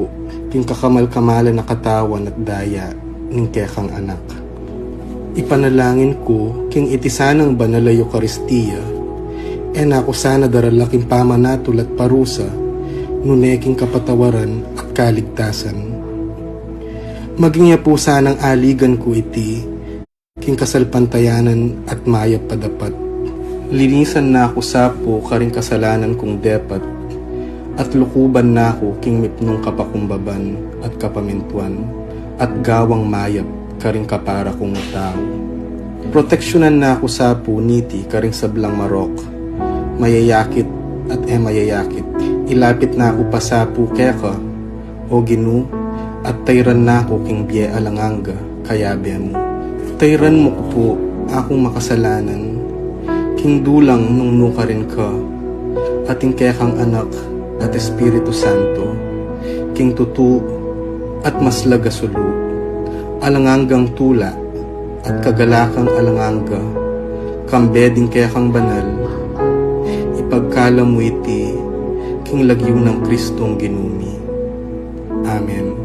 king kakamal-kamalan na katawan at daya, ning kekang anak. Ipanalangin ko, king itisanang banal a Eucharistia, e nako sana daralaking pamanatul at parusa, nuneking kapatawaran at kaligtasan. Maging niya po sanang aligan ko iti, king kasalpantayanan at mayap padapat. Linisan na ako sapo karing kasalanan kong depat, at lukuban na ako king mipnong kapakumbaban at kapamintuan, at gawang mayap karing kapara kong tao. Proteksyonan na ako sapo niti karing sablang marok, mayayakit at mayayakit. Ilapit na ako pasapo keka, o Ginoo, at tayran na ako king biye alanganga, kayabe mo. Tayran mo ko po, akong makasalanan, king dulang nung nuka rin ka, ating kekang anak at Espiritu Santo, king tutu at maslaga sulu, alangangang tula at kagalakang alanganga, kambeding kekang banal, ipagkala mo iti, king lagyo ng Kristong ginumi. Amen.